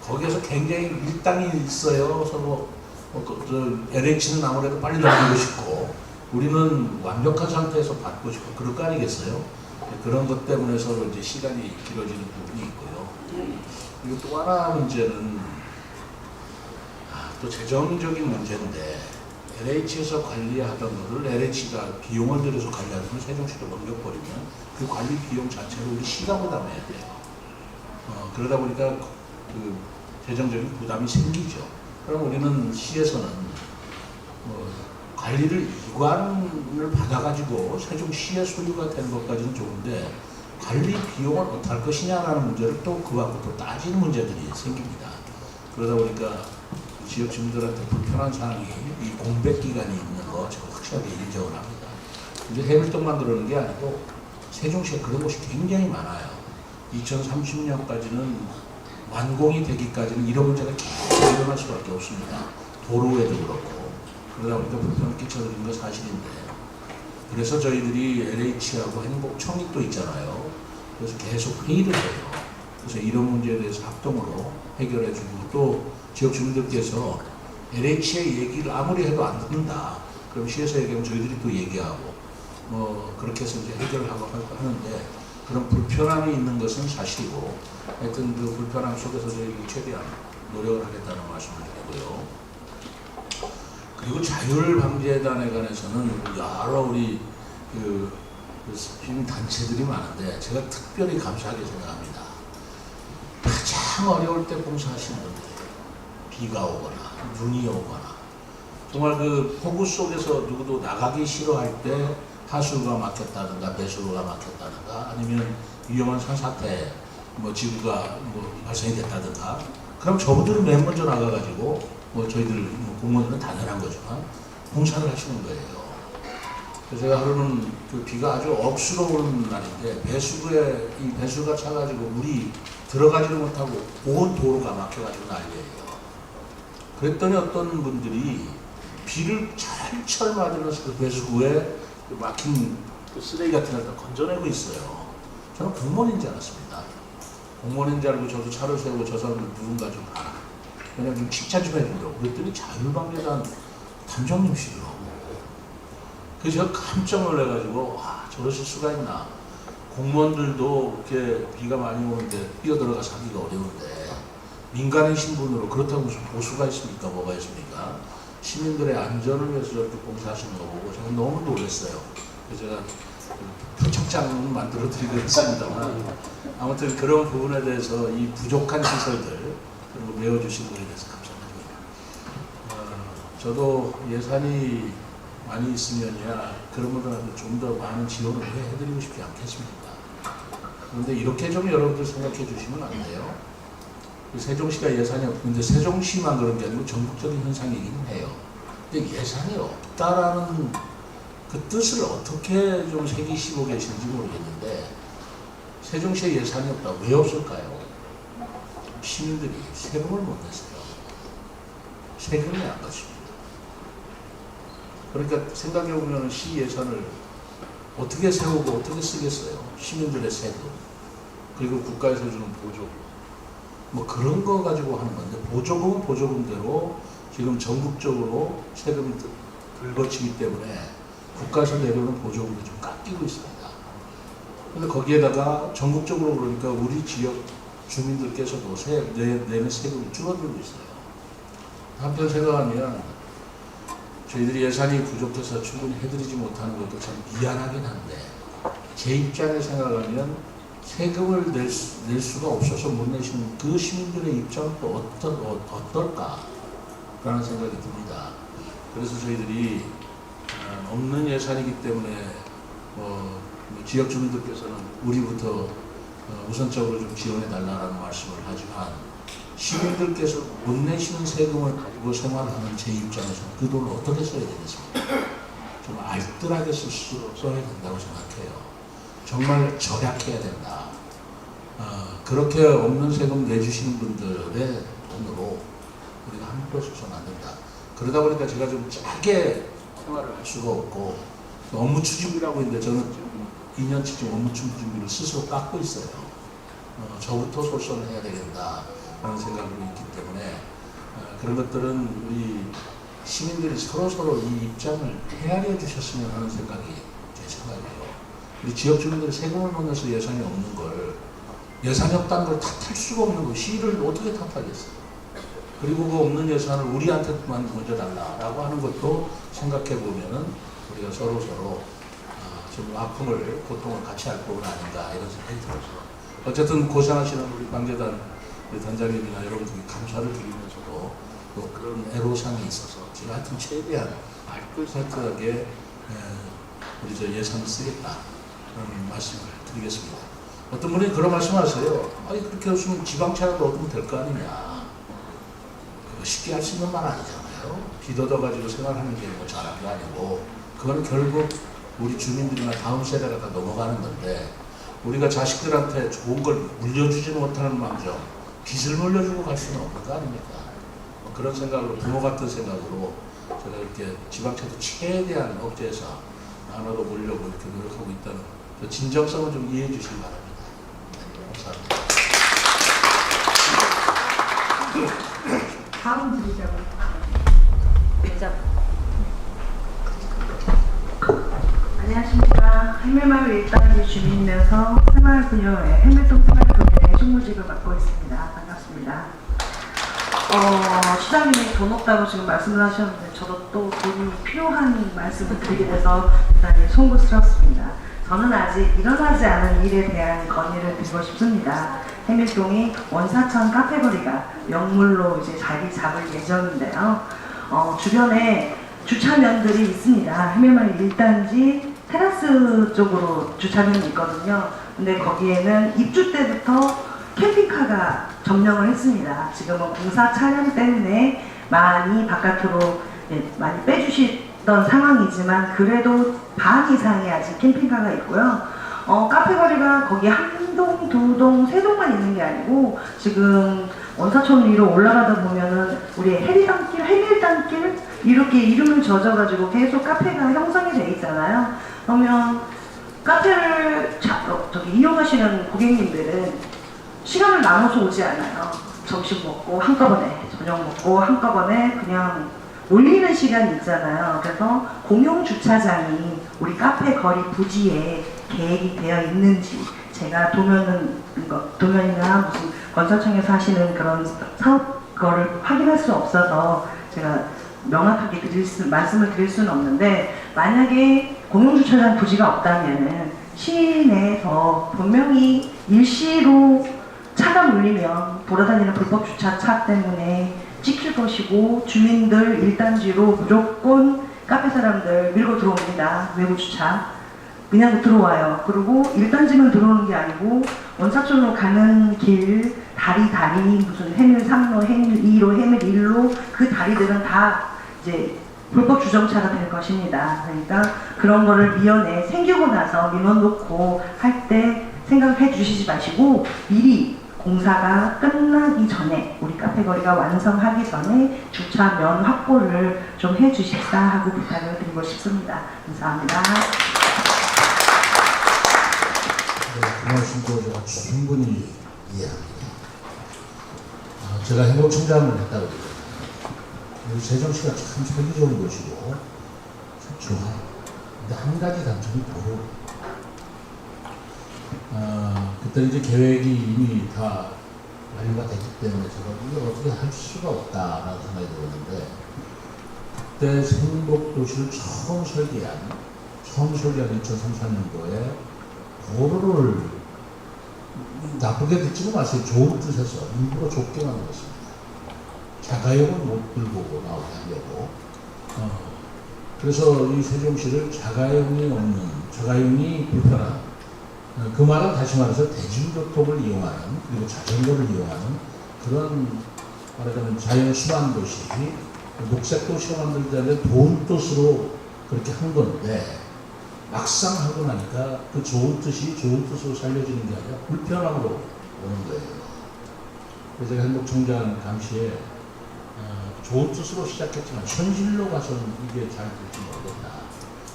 거기에서 굉장히 밀당이 있어요. 서로 LH는 아무래도 빨리 넘기고 싶고 우리는 완벽한 상태에서 받고 싶고 그럴 거 아니겠어요? 그런 것 때문에 서로 이제 시간이 길어지는 부분이 있고요. 그리고 또 하나 문제는 또 재정적인 문제인데 LH에서 관리하던 거를 LH가 비용을 들여서 관리하는 걸 세종시로 넘겨버리면 그 관리 비용 자체를 우리 시가 부담해야 돼요. 그러다 보니까 그 재정적인 부담이 생기죠. 그럼 우리는 시에서는 관리를 이관을 받아가지고 세종시의 소유가 되는 것까지는 좋은데 관리 비용을 어떻게 할 것이냐라는 문제를 또 그하고 또 따지는 문제들이 생깁니다. 그러다 보니까 지역 주민들한테 불편한 사항이 이 공백 기간이 있는 거 제가 확실하게 인정을 합니다. 근데 해밀동만 그러는 게 아니고 세종시에 그런 곳이 굉장히 많아요. 2030년까지는 완공이 되기까지는 이런 문제가 계속 일어날 수밖에 없습니다. 도로에도 그렇고 그러다 보니까 불편을 끼쳐드리는 건 사실인데 그래서 저희들이 LH하고 행복청이 또 있잖아요. 그래서 계속 회의를 해요. 그래서 이런 문제에 대해서 합동으로 해결해주고 또 지역 주민들께서 LH의 얘기를 아무리 해도 안 듣는다. 그럼 시에서 얘기하면 저희들이 또 얘기하고 그렇게 해서 이제 해결하고 하는데 그런 불편함이 있는 것은 사실이고 하여튼 그 불편함 속에서 저희들이 최대한 노력을 하겠다는 말씀을 드리고요. 그리고 자율방재단에 관해서는 여러 우리 시민 단체들이 많은데 제가 특별히 감사하게 생각합니다. 가장 어려울 때 봉사하시는 분들이에요. 비가 오거나 눈이 오거나 정말 그 폭우 속에서 누구도 나가기 싫어할 때 하수가 막혔다든가 배수로가 막혔다든가 아니면 위험한 산사태 뭐 지구가 뭐 발생이 됐다든가 그럼 저분들은 맨 먼저 나가가지고 뭐 저희들 뭐 공무원들은 당연한 거지만 봉사를 하시는 거예요. 그래서 제가 하루는 그 비가 아주 억수로 오는 날인데 이 배수가 차가지고 물이 들어가지를 못하고 온 도로가 막혀가지고 난리예요. 그랬더니 어떤 분들이 비를 철철 맞으면서 그 배수구에 그 막힌 그 쓰레기 같은 걸 다 건져내고 있어요. 저는 공무원인 줄 알았습니다. 공무원인 줄 알고 저도 차를 세우고 저 사람들 누군가 좀 봐라. 왜냐면 좀 칭찬 좀 해주려고. 그랬더니 자율방재단 단장님이시더라고. 그래서 제가 깜짝 놀래가지고 저러실 수가 있나. 공무원들도 이렇게 비가 많이 오는데 뛰어들어가서 하기가 어려운데 민간인 신분으로 그렇다고 무슨 보수가 있습니까? 뭐가 있습니까? 시민들의 안전을 위해서 저렇게 봉사하시는 거 보고 저는 너무 놀랐어요. 그래서 제가 표창장은 만들어 드리고 했습니다만 아무튼 그런 부분에 대해서 이 부족한 시설들 그리고 메워주신 분에 대해서 감사드립니다. 저도 예산이 많이 있으면야 그런 분들한테 좀 더 많은 지원을 해드리고 싶지 않겠습니까? 그런데 이렇게 좀 여러분들 생각해 주시면 안 돼요. 세종시가 예산이 없는데 세종시만 그런 게 아니고 전국적인 현상이긴 해요. 근데 예산이 없다라는 그 뜻을 어떻게 좀 새기시고 계신지 모르겠는데 세종시에 예산이 없다. 왜 없을까요? 시민들이 세금을 못 냈어요. 세금이 안 갔습니다. 그러니까 생각해보면 시 예산을 어떻게 세우고 어떻게 쓰겠어요? 시민들의 세금 그리고 국가에서 주는 보조금 뭐 그런 거 가지고 하는 건데 보조금은 보조금대로 지금 전국적으로 세금이 불거치기 때문에 국가에서 내려오는 보조금이 좀 깎이고 있습니다. 근데 거기에다가 전국적으로 그러니까 우리 지역 주민들께서도 내는 세금이 줄어들고 있어요. 한편 생각하면 저희들이 예산이 부족해서 충분히 해드리지 못하는 것도 참 미안하긴 한데 제 입장에 생각하면 세금을 낼 수가 없어서 못 내시는 그 시민들의 입장은 또 어떨까라는 생각이 듭니다. 그래서 저희들이 없는 예산이기 때문에 지역 주민들께서는 우리부터 우선적으로 좀 지원해 달라는 말씀을 하지만 시민들께서 못 내시는 세금을 가지고 생활하는 제 입장에서 그 돈을 어떻게 써야 되겠습니까? 좀 알뜰하게 써야 된다고 생각해요. 정말 절약해야 된다. 그렇게 없는 세금 내주시는 분들의 돈으로 우리가 함부로 써서는 안 된다. 그러다 보니까 제가 좀 짜게 생활을 할 수가 없고 업무 추진비라고 있는데 저는 2년치 지금 업무 추진비를 스스로 깎고 있어요. 저부터 솔선을 해야 되겠다. 라는 생각이 있기 때문에 그런 것들은 우리 시민들이 서로 이 입장을 헤아려 주셨으면 하는 생각이 제 생각이에요. 우리 지역 주민들이 세금을 못 내서 예산이 없는 걸 예산이 없다는 걸 탓할 수가 없는 거 시를 어떻게 탓하겠어요. 그리고 그 없는 예산을 우리한테만 먼저 달라라고 하는 것도 생각해 보면은 우리가 서로 좀 아픔을 고통을 같이 할 부분 아닌가 이런 생각이 들어서 어쨌든 고생하시는 우리 방재단 우리 단장님이나 여러분들께 감사를 드리면서도 또 그런 애로사항이 있어서 제가 하여튼 최대한 알뜰살뜰하게 우리 저 예산을 쓰겠다 그런 말씀을 드리겠습니다. 어떤 분이 그런 말씀하세요. 아니 그렇게 없으면 지방차라도 얻으면 될 거 아니냐. 그거 쉽게 할 수 있는 말 아니잖아요. 빚 얻어가지고 생활하는 게 뭐 잘한 게 아니고 그건 결국 우리 주민들이나 다음 세대가 다 넘어가는 건데 우리가 자식들한테 좋은 걸 물려주지 못하는 망정 빚을 물려주고 갈 수는 없는 거 아닙니까? 그런 생각으로 부모 같은 생각으로 제가 이렇게 지방차도 최대한 억제해서 나눠도 보려고 이렇게 노력하고 있다는 그 진정성을 좀 이해해 주시기 바랍니다. 감사합니다. 다음 드리자고. 안녕하십니까. 해밀마을 1단지 주민이면서 생활분야에 해밀동 생활분야에 총무직을 맡고 있습니다. 반갑습니다. 시장님이 돈 없다고 지금 말씀을 하셨는데 저도 또 돈이 필요한 말씀을 드리게 돼서 대단히 송구스럽습니다. 저는 아직 일어나지 않은 일에 대한 건의를 드리고 싶습니다. 해밀동이 원사천 카페거리가 명물로 이제 자리 잡을 예정인데요. 주변에 주차면들이 있습니다. 해밀마을 1단지 테라스 쪽으로 주차면이 있거든요. 근데 거기에는 입주 때부터 캠핑카가 점령을 했습니다. 지금은 공사 차량 때문에 많이 바깥으로 많이 빼주시던 상황이지만 그래도 반 이상이 아직 캠핑카가 있고요. 카페거리가 거기 한 동, 두 동, 세 동만 있는 게 아니고 지금 원사촌 위로 올라가다 보면은 우리 해리단길, 해밀단길 이렇게 이름을 져져가지고 계속 카페가 형성이 돼 있잖아요. 그러면 카페를 이용하시는 고객님들은 시간을 나눠서 오지 않아요. 점심 먹고 한꺼번에, 저녁 먹고 한꺼번에 그냥 몰리는 시간이 있잖아요. 그래서 공용 주차장이 우리 카페 거리 부지에 계획이 되어 있는지 제가 도면이나 무슨 건설청에서 하시는 그런 사업 거를 확인할 수 없어서 제가 명확하게 말씀을 드릴 수는 없는데 만약에 공용 주차장 부지가 없다면은 시내에서 분명히 일시로 차가 몰리면 돌아다니는 불법 주차차 때문에 찍힐 것이고 주민들 1단지로 무조건 카페 사람들 밀고 들어옵니다. 외부 주차 그냥 들어와요. 그리고 1단지만 들어오는 게 아니고 원사촌으로 가는 길 다리 무슨 해밀 3로 해밀 2로 해밀 1로 그 다리들은 다 이제 불법 주정차가 될 것입니다. 그러니까 그런 거를 미연에 생기고 나서 민원 놓고 할 때 생각해 주시지 마시고 미리 공사가 끝나기 전에 우리 카페거리가 완성하기 전에 주차면 확보를 좀 해주십사 하고 부탁을 드리고 싶습니다. 감사합니다. 그 말씀도 제가 충분히 이해합니다. 제가 행복청장을 했다고 그러죠. 우리 세종시가 참 살기 좋은 곳이고 참 좋아요. 근데 한 가지 단점이 도로. 그때 이제 계획이 이미 다 완료가 됐기 때문에 제가 이걸 어떻게 할 수가 없다라는 생각이 들었는데 그때 생복도시를 처음 설계한 2003-2004년도에 도로를 나쁘게 듣지는 마세요. 좋은 뜻에서 일부러 좁게 만들었습니다. 자가용을 못 들고 나오게 하려고. 그래서 이 세종시를 자가용이 불편한 그 말은 다시 말해서 대중교통을 이용하는 그리고 자전거를 이용하는 그런 말하자면 자연순환 도시, 녹색 도시로 만들자면 좋은 뜻으로 그렇게 한 건데 막상 하고 나니까 그 좋은 뜻이 좋은 뜻으로 살려지는 게 아니라 불편함으로 오는 거예요. 그래서 제가 행복청장 당시에 좋은 뜻으로 시작했지만 현실로 가서는 이게 잘 될지 모르겠다.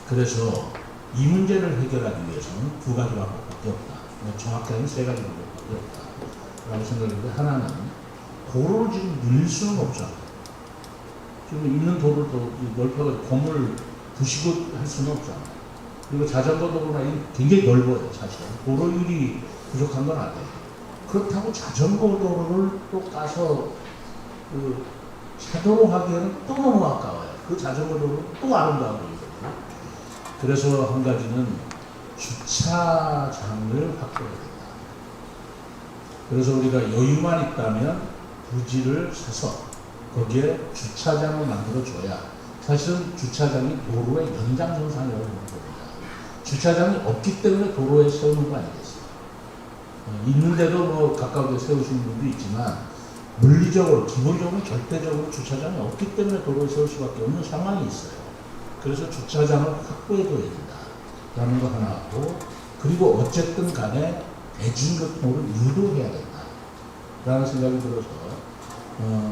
그래서 이 문제를 해결하기 위해서는 두 가지 방법밖에 없다. 정확하게는 세 가지 방법밖에 없다. 라고 생각했는데 하나는 도로를 지금 늘릴 수는 없잖아요. 지금 있는 도로를 더 넓혀서 건물을 부시고 할 수는 없잖아요. 그리고 자전거 도로나 굉장히 넓어요, 사실. 도로율이 부족한 건 아니에요. 그렇다고 자전거 도로를 또 까서 차도로 하기에는 또 너무 아까워요. 그 자전거 도로는 또 아름다워 보이거든요. 그래서 한 가지는 주차장을 확보해야 된다. 그래서 우리가 여유만 있다면 부지를 사서 거기에 주차장을 만들어줘야 사실은 주차장이 도로의 연장선상이라고 보는 겁니다. 주차장이 없기 때문에 도로에 세우는 거 아니겠어요? 있는데도 뭐 가까운데 세우시는 분도 있지만 물리적으로, 기본적으로, 절대적으로 주차장이 없기 때문에 도로에 세울 수밖에 없는 상황이 있어요. 그래서 주차장을 확보해둬야 된다라는 거 하나 하고 그리고 어쨌든 간에 대중교통을 유도해야 된다라는 생각이 들어서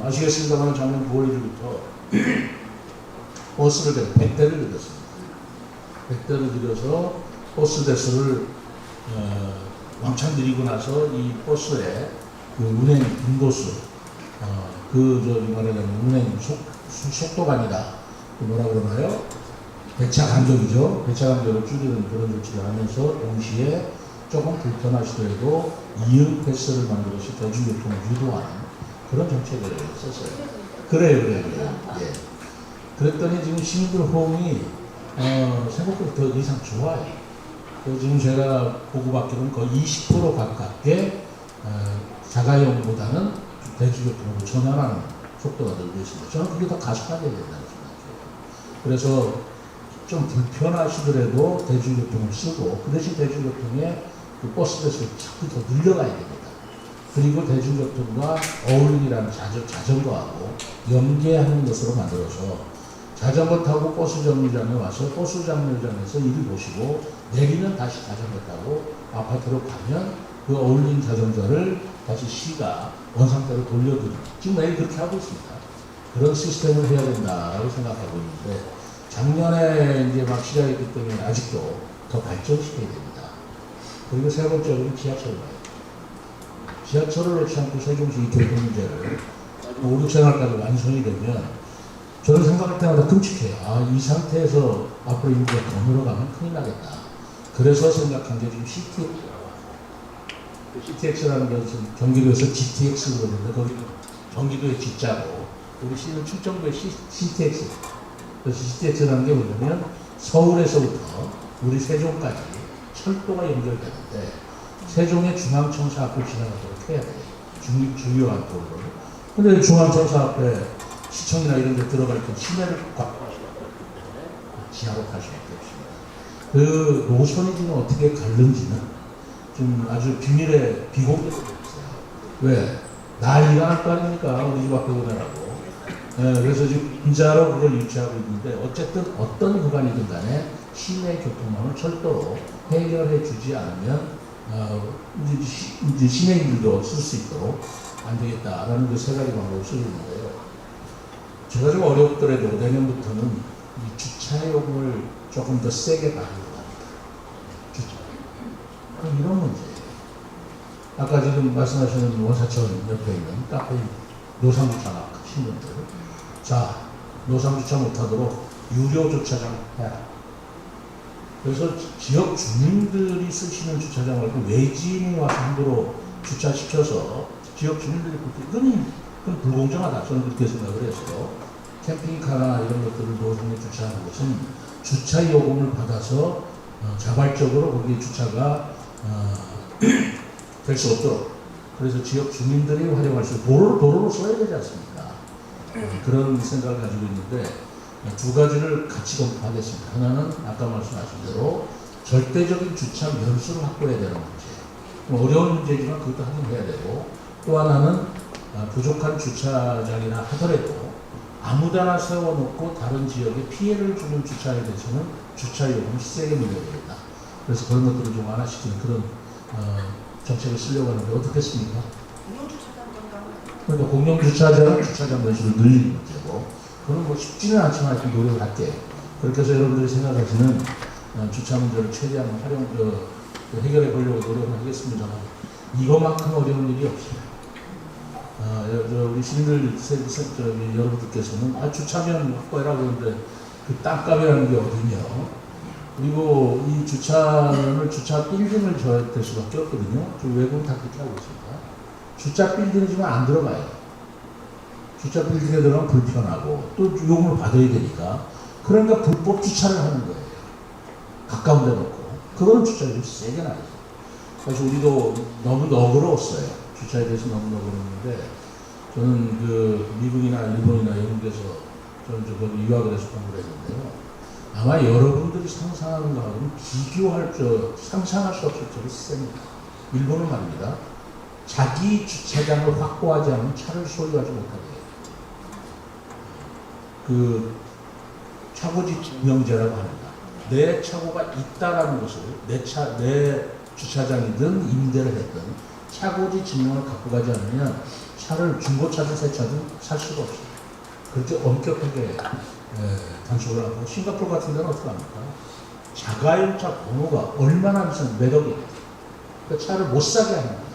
아시겠습니다만 작년 9월 1일부터 버스를 100대를 들였습니다. 100대를 들여서 버스 대수를 왕창 들이고 나서 이 버스의 그 운행 인도수 말하자면 운행 속도가 아니라 뭐라 그러나요? 배차 간격이죠. 배차 간격을 줄이는 그런 조치를 하면서 동시에 조금 불편하시더라도 이응 패스를 만들어서 대중교통을 유도하는 그런 정책을 썼어요. 그래요. 예. 그랬더니 지금 시민들 호응이 생각보다 더 이상 좋아요. 지금 제가 보고받기로는 거의 20% 가깝게 자가용보다는 대중교통으로 전환하는 속도가 늘고 있습니다. 저는 그게 더 가속화돼야 된다고 생각해요. 그래서 좀 불편하시더라도 대중교통을 쓰고 그 대신 대중교통에 그 버스 대수를 자꾸 더 늘려가야 됩니다. 그리고 대중교통과 어울림이라는 자전거하고 연계하는 것으로 만들어서 자전거 타고 버스 정류장에 와서 버스 정류장에서 일을 보시고 내리면 다시 자전거 타고 아파트로 가면 그 어울린 자전거를 다시 시가 원상태로 돌려드리는, 지금 매일 그렇게 하고 있습니다. 그런 시스템을 해야 된다고 생각하고 있는데 작년에 이제 막 시작했기 때문에 아직도 더 발전시켜야 됩니다. 그리고 세 번째로는 지하철을 봐요. 지하철을 놓지 않고 세종시 이 교통 문제를 5, 6생활까지 완성이 되면 저는 생각할 때마다 끔찍해요. 아, 이 상태에서 앞으로 인구가 더 늘어가면 큰일 나겠다. 그래서 생각한 게 지금 CTX라고 합니다. CTX라는 것은 경기도에서 GTX로 그러는데 거기는 경기도의 G자고 우리 C는 충청도의 CTX. 그래서 CTX라는 게 뭐냐면 서울에서부터 우리 세종까지 철도가 연결되는데 세종의 중앙청사 앞을 지나가도록 해야 돼요. 주요한 도로. 근데 중앙청사 앞에 시청이나 이런 데 들어갈 때 시내를 확보할 수밖에 없기 때문에 지하로 갈 수밖에 없습니다. 그 노선이 지금 어떻게 갈는지는 좀 아주 비밀의 비공개가 있어요. 왜? 난리가 날 거 아닙니까? 우리 집 앞에 보내라고. 그래서 지금 인자로 그걸 유치하고 있는데 어쨌든 어떤 구간이든 간에 시내 교통망을 철도로 해결해 주지 않으면 이제 시민들도 쓸 수 있도록 안 되겠다라는 그 세 가지 방법을 쓰고 있는데요. 제가 좀 어렵더라도 내년부터는 이 주차요금을 조금 더 세게 받으려고 합니다. 주차. 이런 문제예요. 아까 지금 말씀하시는 원사천 옆에 있는 카페 노상주차 하신 분들. 자, 노상주차 못하도록 유료 주차장 해라. 그래서 지역 주민들이 쓰시는 주차장 말고 외지인이 와서 함부로 주차시켜서 지역 주민들이 그건 불공정하다. 저는 그렇게 생각을 해서 캠핑카나 이런 것들을 노선에 주차하는 것은 주차 요금을 받아서 자발적으로 거기에 주차가 될 수 없도록 그래서 지역 주민들이 활용할 수 있도록 도로로 써야 되지 않습니까? 그런 생각을 가지고 있는데 두 가지를 같이 검토하겠습니다. 하나는 아까 말씀하신 대로 절대적인 주차 면수를 확보해야 되는 문제. 어려운 문제지만 그것도 확인해야 되고 또 하나는 부족한 주차장이나 하더라도 아무데나 세워놓고 다른 지역에 피해를 주는 주차에 대해서는 주차요금을 세게 물려야 되겠다. 그래서 그런 것들을 좀 완화시키는 그런 정책을 쓰려고 하는데 어떻겠습니까? 그러니까 공영주차장은 주차장 면수를 늘리는 문제고 그건 뭐 쉽지는 않지만 하여튼 노력을 할게요. 그렇게 해서 여러분들이 생각하시는 주차 문제를 최대한 해결해 보려고 노력을 하겠습니다만 이것만큼 어려운 일이 없어요. 우리 시민들 여러분들께서는 주차면 확보해라 그러는데 그 땅값이라는 게 어디냐. 그리고 이 주차 빌딩을 줘야 될 수밖에 없거든요. 외국은 다 그렇게 하고 있습니다. 주차 빌딩이지만 안 들어가요. 주차 빌딩에 들어가면 불편하고 또 요금을 받아야 되니까 그러니까 불법 주차를 하는 거예요. 가까운 데 놓고. 그런 주차율이 세게 나요. 그래서 우리도 너무 너그러웠어요. 주차에 대해서 너무 너그러웠는데 저는 그 미국이나 일본이나 영국에서 저는 거기 유학을 해서 공부를 했는데요. 아마 여러분들이 상상하는 거하고는 상상할 수 없을 정도로 셉니다. 일본은 말입니다. 자기 주차장을 확보하지 않으면 차를 소유하지 못하게 해요. 그 차고지 증명제라고 합니다. 내 차고가 있다라는 것을 내 주차장이든 임대를 했든 차고지 증명을 갖고 가지 않으면 차를 중고차든 새 차든 살 수가 없어요. 그렇게 엄격하게 단속을 하고 싱가포르 같은 데는 어떻게 합니까? 자가용차 번호가 얼마나 비싼 몇 억이에요. 그 차를 못 사게 하는 거예요.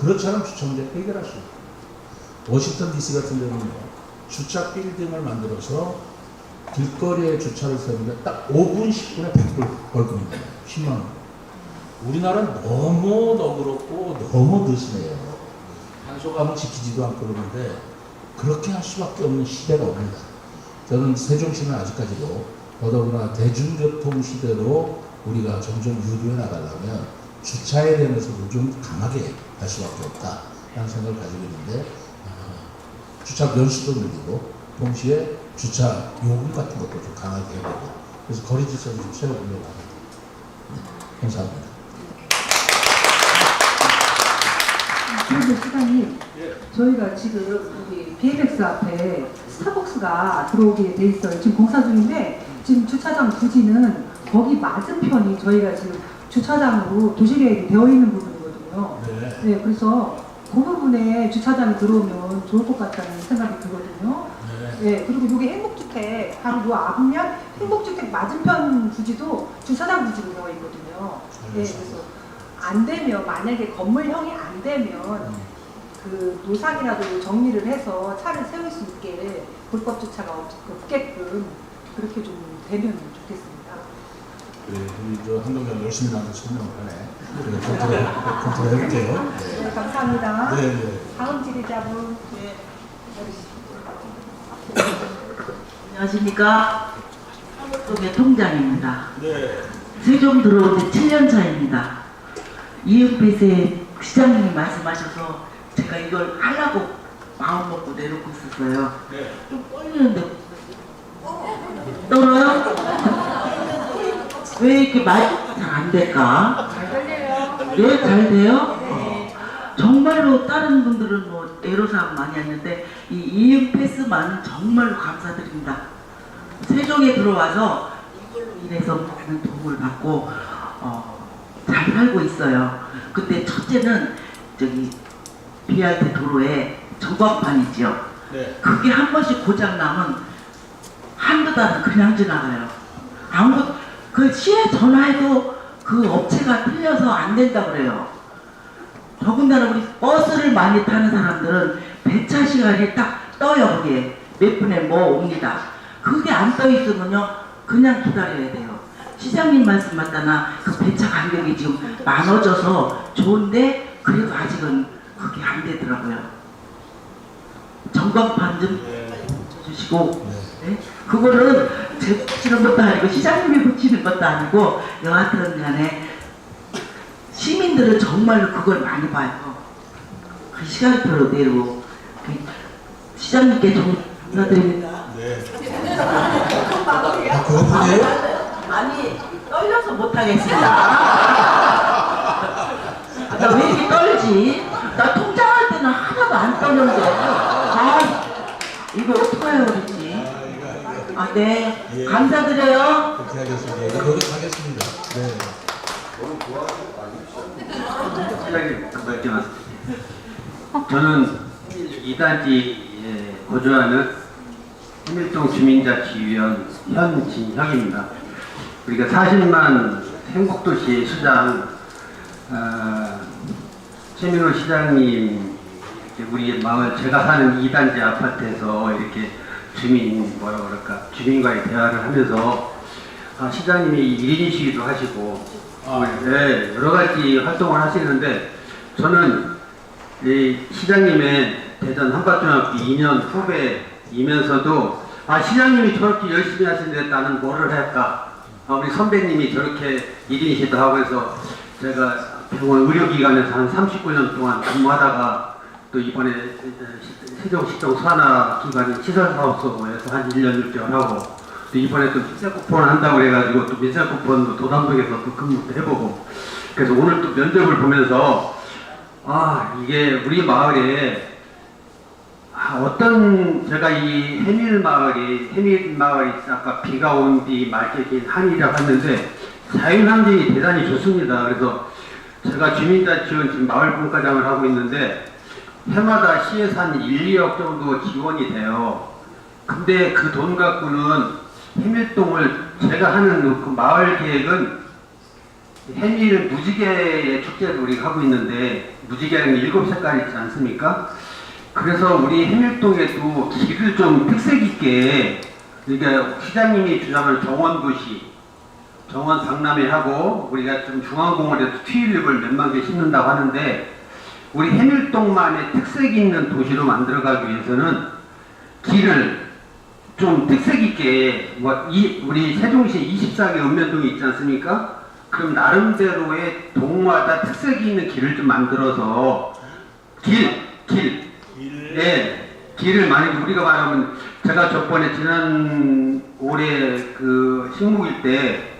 그렇지 않으면 주차 문제 해결할 수 있어요. 워싱턴 DC 같은 데는요. 주차 빌딩을 만들어서 길거리에 주차를 세우는데 딱 5분 10분에 100불 벌금입니다. 10만 원. 우리나라는 너무 너그럽고 너무 느슨해요. 단속하면 지키지도 않고 그러는데 그렇게 할 수밖에 없는 시대가 옵니다. 저는 세종시는 아직까지도 더더구나 대중교통 시대로 우리가 점점 유도해 나가려면 주차에 대해서도 좀 강하게 할 수밖에 없다라는 생각을 가지고 있는데 주차 연수도 늘리고 동시에 주차 요금 같은 것도 좀 강하게 해보고 그래서 거리 질서를 좀 세워보려고 합니다. 네, 감사합니다. 그런데 시장님, 저희가 지금 여기 BMX 앞에 스타벅스가 들어오게 돼 있어요. 지금 공사 중인데 지금 주차장 부지는 거기 맞은편이 저희가 지금 주차장으로 도시계획이 되어 있는 부분이거든요. 네, 그래서 그 부분에 주차장이 들어오면 좋을 것 같다는 생각이 들거든요. 네, 그리고 여기 행복주택 바로 요 앞면 행복주택 맞은편 부지도 주차장 부지로 되어 있거든요. 네, 그래서 안 되면 만약에 건물형이 안 되면 그 노상이라도 정리를 해서 차를 세울 수 있게 불법 주차가 없게끔 그렇게 좀 되면 좋겠습니다. 네, 우리 저 한동현 열심히 나와서 설명을 하네. 컨트롤 해볼게요. 네, 감사합니다. 네, 네. 다음 질의자분. 네. 안녕하십니까. 한국동의 통장입니다. 네. 세종 들어온 지 7년 차입니다. 이은빛의 시장님이 말씀하셔서 제가 이걸 하려고 마음 먹고 내놓고 있었어요. 네. 좀 떨리는데 떨어요? 왜 이렇게 말이 잘 안 될까? 잘 들려요. 네, 잘 돼요? 정말로 다른 분들은 뭐 애로사항 많이 하는데 이 이응 패스만은 정말로 감사드립니다. 세종에 들어와서 이걸로 인해서 많은 도움을 받고 잘 살고 있어요. 근데 첫째는 저기 BRT 도로에 전광판이지요. 네. 그게 한 번씩 고장 나면 한두 달은 그냥 지나가요. 아무것도 그 시에 전화해도 그 업체가 틀려서 안 된다 그래요. 더군다나 우리 버스를 많이 타는 사람들은 배차 시간이 딱 떠요. 거기에 몇 분에 뭐 옵니다. 그게 안 떠 있으면요 그냥 기다려야 돼요. 시장님 말씀 맞다나 그 배차 간격이 지금 많아져서 좋은데 그래도 아직은 그게 안 되더라고요. 전광판 좀 주시고 네? 그거는 제가 붙이는 것도 아니고 시장님이 붙이는 것도 아니고 여하튼 간에 시민들은 정말로 그걸 많이 봐요. 그 시간표로 내로 시장님께 정말 감사드립니다. 네. 그것뿐이에요? 아니 떨려서 못하겠습니다. 나 왜 이렇게 떨지? 나 통장할 때는 하나도 안 떨렸는데 이거 어떡해요 그랬지? 네. 예. 감사드려요. 그렇게 하겠습니다. 노력하겠습니다. 네. 시장님, 저는 2단지에 거주하는 해밀동 주민자치위원 현진혁입니다. 우리가 40만 행복도시의 수장 최민호 시장님 우리 마을 제가 사는 2단지 아파트에서 이렇게 주민과의 대화를 하면서 시장님이 1인이시기도 하시고 네, 여러 가지 활동을 하시는데 저는 이 시장님의 대전 한밭중학교 2년 후배이면서도 시장님이 저렇게 열심히 하시는데 나는 뭐를 할까? 우리 선배님이 저렇게 1인이시도 하고 해서 제가 병원 의료기관에서 한 39년 동안 근무하다가 또 이번에 세종시청 산하기관인 시설사업소에서 한 1년 6개월 하고 또 이번에 또 민사쿠폰을 한다고 그래가지고 또 민사쿠폰도 도담동에서 또 근무도 해보고 그래서 오늘 또 면접을 보면서 이게 우리 마을에 어떤 제가 이 해밀마을이 아까 비가 온 뒤 맑게 긴 한이라고 했는데 자연환경이 대단히 좋습니다. 그래서 제가 주민자치원 지금 마을분과장을 하고 있는데 해마다 시에서 한 1, 2억 정도 지원이 돼요. 근데 그 돈 갖고는 해밀동을 제가 하는 그 마을 계획은 해밀 무지개의 축제를 우리가 하고 있는데 무지개는 7색깔 있지 않습니까? 그래서 우리 해밀동에도 길을 좀 특색 있게 그러니까 시장님이 주장하는 정원도시 정원 박람회 하고 우리가 좀 중앙공원에도 튤립을 몇만 개 심는다고 하는데 우리 해밀동만의 특색 있는 도시로 만들어가기 위해서는 길을 좀 특색 있게 우리 세종시 24개 읍면동이 있지 않습니까? 그럼 나름대로의 동마다 특색이 있는 길을 좀 만들어서 길을 만약에 우리가 말하면 제가 저번에 지난 올해 그 식목일 때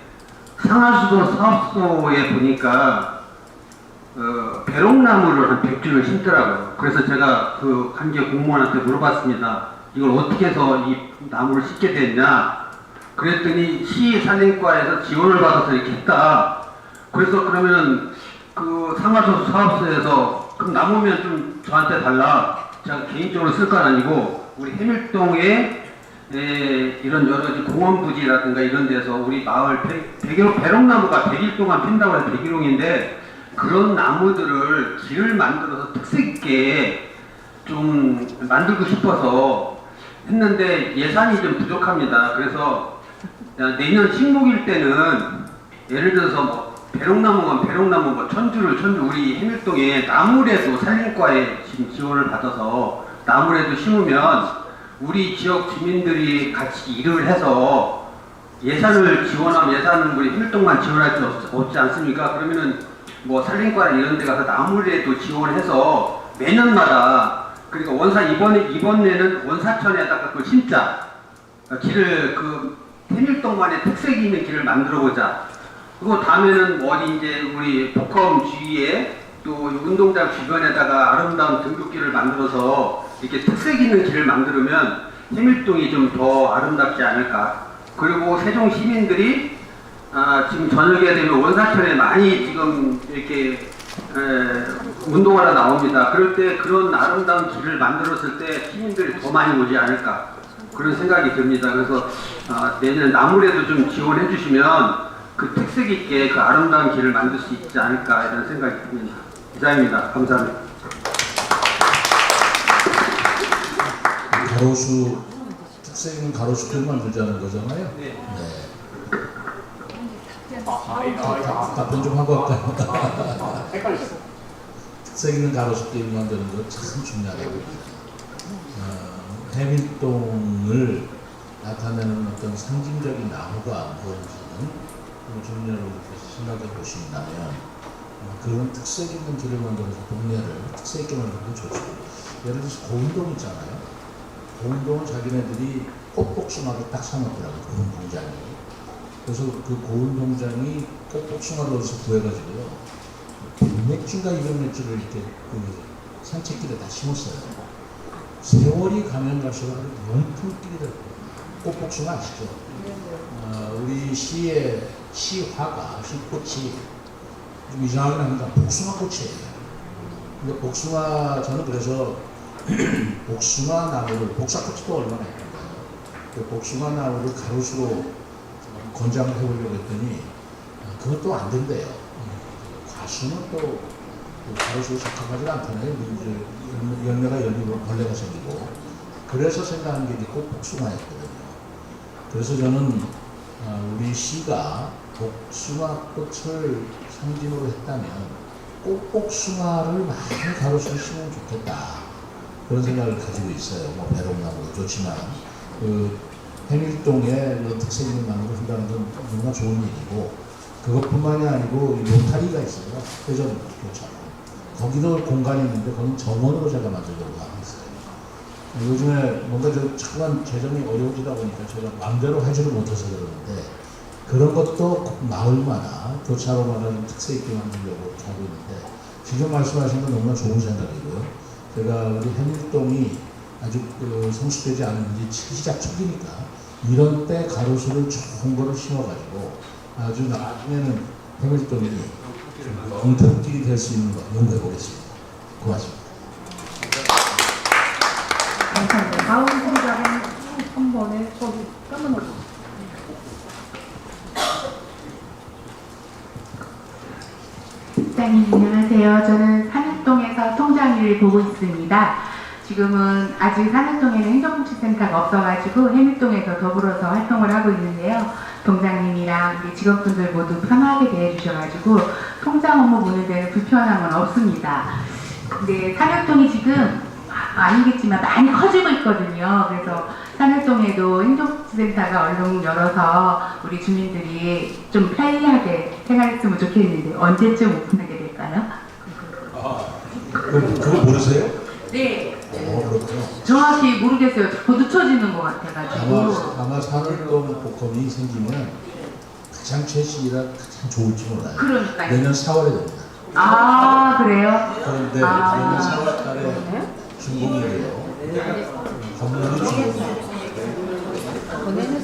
상하수도 사업소에 보니까 배롱나무를 한 100주를 심더라고요. 그래서 제가 그 관계 공무원한테 물어봤습니다. 이걸 어떻게 해서 이 나무를 심게 됐냐? 그랬더니 시산림과에서 지원을 받아서 이렇게 했다. 그래서 그러면 그 상하수 사업소에서 그럼 나무면 좀 저한테 달라. 제가 개인적으로 쓸 건 아니고 우리 해밀동에 이런 여러 가지 공원 부지라든가 이런 데서 우리 마을 배롱나무가 100일 동안 핀다고 해서 100일홍인데 그런 나무들을 길을 만들어서 특색 있게 좀 만들고 싶어서 했는데 예산이 좀 부족합니다. 그래서 내년 식목일 때는 예를 들어서 뭐 배롱나무면 배롱나무 뭐 천주 우리 해밀동에 나무래도 산림과에 지금 지원을 받아서 나무래도 심으면 우리 지역 주민들이 같이 일을 해서 예산을 지원하면 예산은 우리 해밀동만 지원할 수 없지 않습니까? 그러면은 뭐 산림과나 이런 데 가서 나무래도 지원해서 매년마다 그러니까 이번에는 원사천에다가 그 심자 길을 그 해밀동만의 특색이 있는 길을 만들어 보자. 그리고 다음에는 어디 이제 우리 복화음 주위에 또 운동장 주변에다가 아름다운 등굣길을 만들어서 이렇게 특색 있는 길을 만들면 해밀동이 좀 더 아름답지 않을까. 그리고 세종 시민들이 지금 저녁에 되면 원사천에 많이 지금 이렇게 운동하러 나옵니다. 그럴 때 그런 아름다운 길을 만들었을 때 시민들이 더 많이 오지 않을까 그런 생각이 듭니다. 그래서 내년 나무래도 좀 지원해 주시면 그 특색 있게 그 아름다운 길을 만들 수 있지 않을까 이런 생각이 듭니다. 이상입니다. 감사합니다. 가로수 특색 있는 가로수길 만들자는 거잖아요. 네. 답변 좀 하고 할까요? 특색 있는 가로수길 만드는 거 참 중요하다고. 해밀동을 나타내는 어떤 상징적인 나무가 무엇인지는 주민 여러분께서 생각해 보신다면 그런 특색 있는 길을 만들어서 동네를 특색 있게 만드는 게 좋죠. 예를 들어서 고운동 있잖아요. 고운동은 자기네들이 꽃복숭아를 딱 사놓더라고요. 고운 동장이. 그래서 그 고운 동장이 꽃복숭아를 어디서 구해가지고요. 100맥주인가 200맥주를 이렇게 그 산책길에 다 심었어요. 세월이 가면 갈수록 명품길이 됐고 꽃복숭아 아시죠? 우리 시의 시화가, 시꽃이 좀 이상하긴 합니다. 복숭아 꽃이에요. 근데 복숭아, 저는 그래서 복숭아 나무를, 복사꽃이 또 얼마나 예쁜가요? 그 복숭아 나무를 가로수로 권장을 해보려고 했더니 그것도 안 된대요. 과수는 또 가로수로 적합하지 않잖아요. 열매가 열리고 벌레가 생기고. 그래서 생각한 게 꼭 복숭아였거든요. 그래서 저는 우리 시가 복숭아꽃을 상징으로 했다면 꼭 복숭아를 많이 가로수로 심으면 좋겠다. 그런 생각을 가지고 있어요. 뭐 배롱나무도 좋지만 그 해밀동에 특색 있는 나무를 한다는 건 정말 좋은 일이고 그것뿐만이 아니고 로타리가 있어요. 회전 교차로. 거기도 공간이 있는데 거기는 정원으로 제가 만들려고 하고 있어요. 요즘에 뭔가 잠깐 재정이 어려워지다 보니까 제가 마음대로 하지를 못해서 그러는데 그런 것도 마을마다 교차로마다 특색 있게 만들려고 하고 있는데 지금 말씀하신 건 너무나 좋은 생각이고요. 제가 우리 해밀동이 아주 성숙되지 않은 시작 초기니까 이런 때 가로수를 좋은 거를 심어가지고 아주 나중에는 해밀동이 엉터리길이 될 수 있는 거 연구해 보겠습니다. 고맙습니다. 감사합니다. 다음 소리자는 한 번에 저기 까만 옷. 시장님 안녕하세요. 저는 산육동에서 통장 일을 보고 있습니다. 지금은 아직 산육동에는 행정복지센터가 없어가지고 해밀동에서 더불어서 활동을 하고 있는데요. 동장님이랑 직원분들 모두 편하게 대해주셔가지고 통장 업무 보는 데는 불편함은 없습니다. 근데 산육동이 지금 아니겠지만 많이 커지고 있거든요. 그래서 산해동에도 행정복지센터가 얼른 열어서 우리 주민들이 좀 편리하게 생활했으면 좋겠는데 언제쯤 오픈하게 될까요? 그거 모르세요? 네. 그렇군요. 정확히 모르겠어요. 자꾸 늦춰지는 것 같아가지고. 아마 산울동 복권이 생기면 가장 최신이라 가장 좋을지 몰라요. 그러니까요. 내년 4월에 됩니다. 아, 그래요? 그런데 내년 4월 달에 준공이 돼요. 건물이 준공이에요.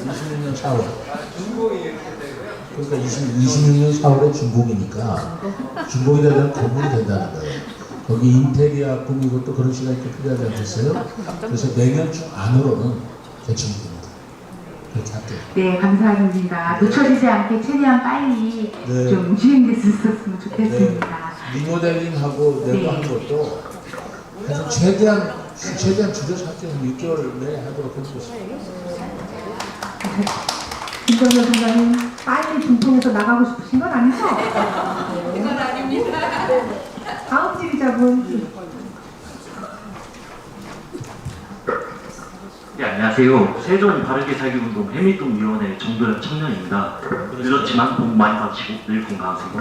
26년 4월. 그러니까 26년 4월에 준공이니까 준공이 되면 건물이 된다는 거예요. 거기 인테리어 꾸미고 또 그런 시간이 또 필요하지 않겠어요? 그래서 내년 중 안으로는 개청이 됩니다. 그렇게 할게요. 네, 감사합니다. 놓쳐지지 않게 최대한 빨리 네. 좀 진행됐었으면 좋겠습니다. 리모델링하고 내고 네. 하는 것도 하여튼 최대한 줄여서 할게요. 6개월 내에 하도록 해보겠습니다. 김정현 선생님 빨리 중통에서 나가고 싶으신 건 아니죠? 그건 아닙니다. 다음 지휘자분. 네, 안녕하세요. 세종 바르게 살기 운동 해밀동 위원회 정도현 청년입니다. 늦었지만 복 많이 받으시고 늘 건강하세요.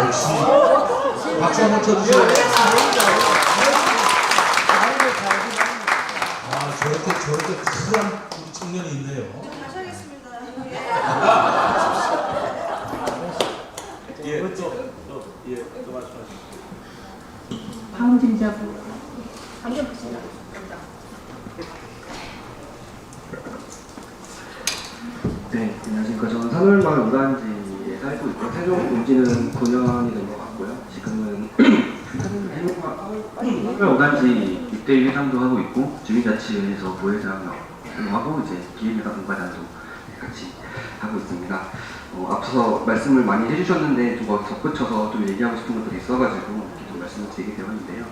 역시 박수 한번 쳐주세요. 저렇게 쿨한 우리 청년이 있네요. 또 말씀하시죠. 다음 지휘자분. 네, 안녕하십니까. 저는 산울마을 5단지에 살고 있고 세종 온 지는 9년이 된 것 같고요. 지금은 산울 5단지 입대위 회장도 하고 있고 주민자치회에서 부회장도 하고 이제 기획회사 공과장도 같이 하고 있습니다. 앞서서 말씀을 많이 해주셨는데 좀 덧붙여서 좀 얘기하고 싶은 것들이 있어가지고 이렇게 좀 말씀을 드리게 되었는데요.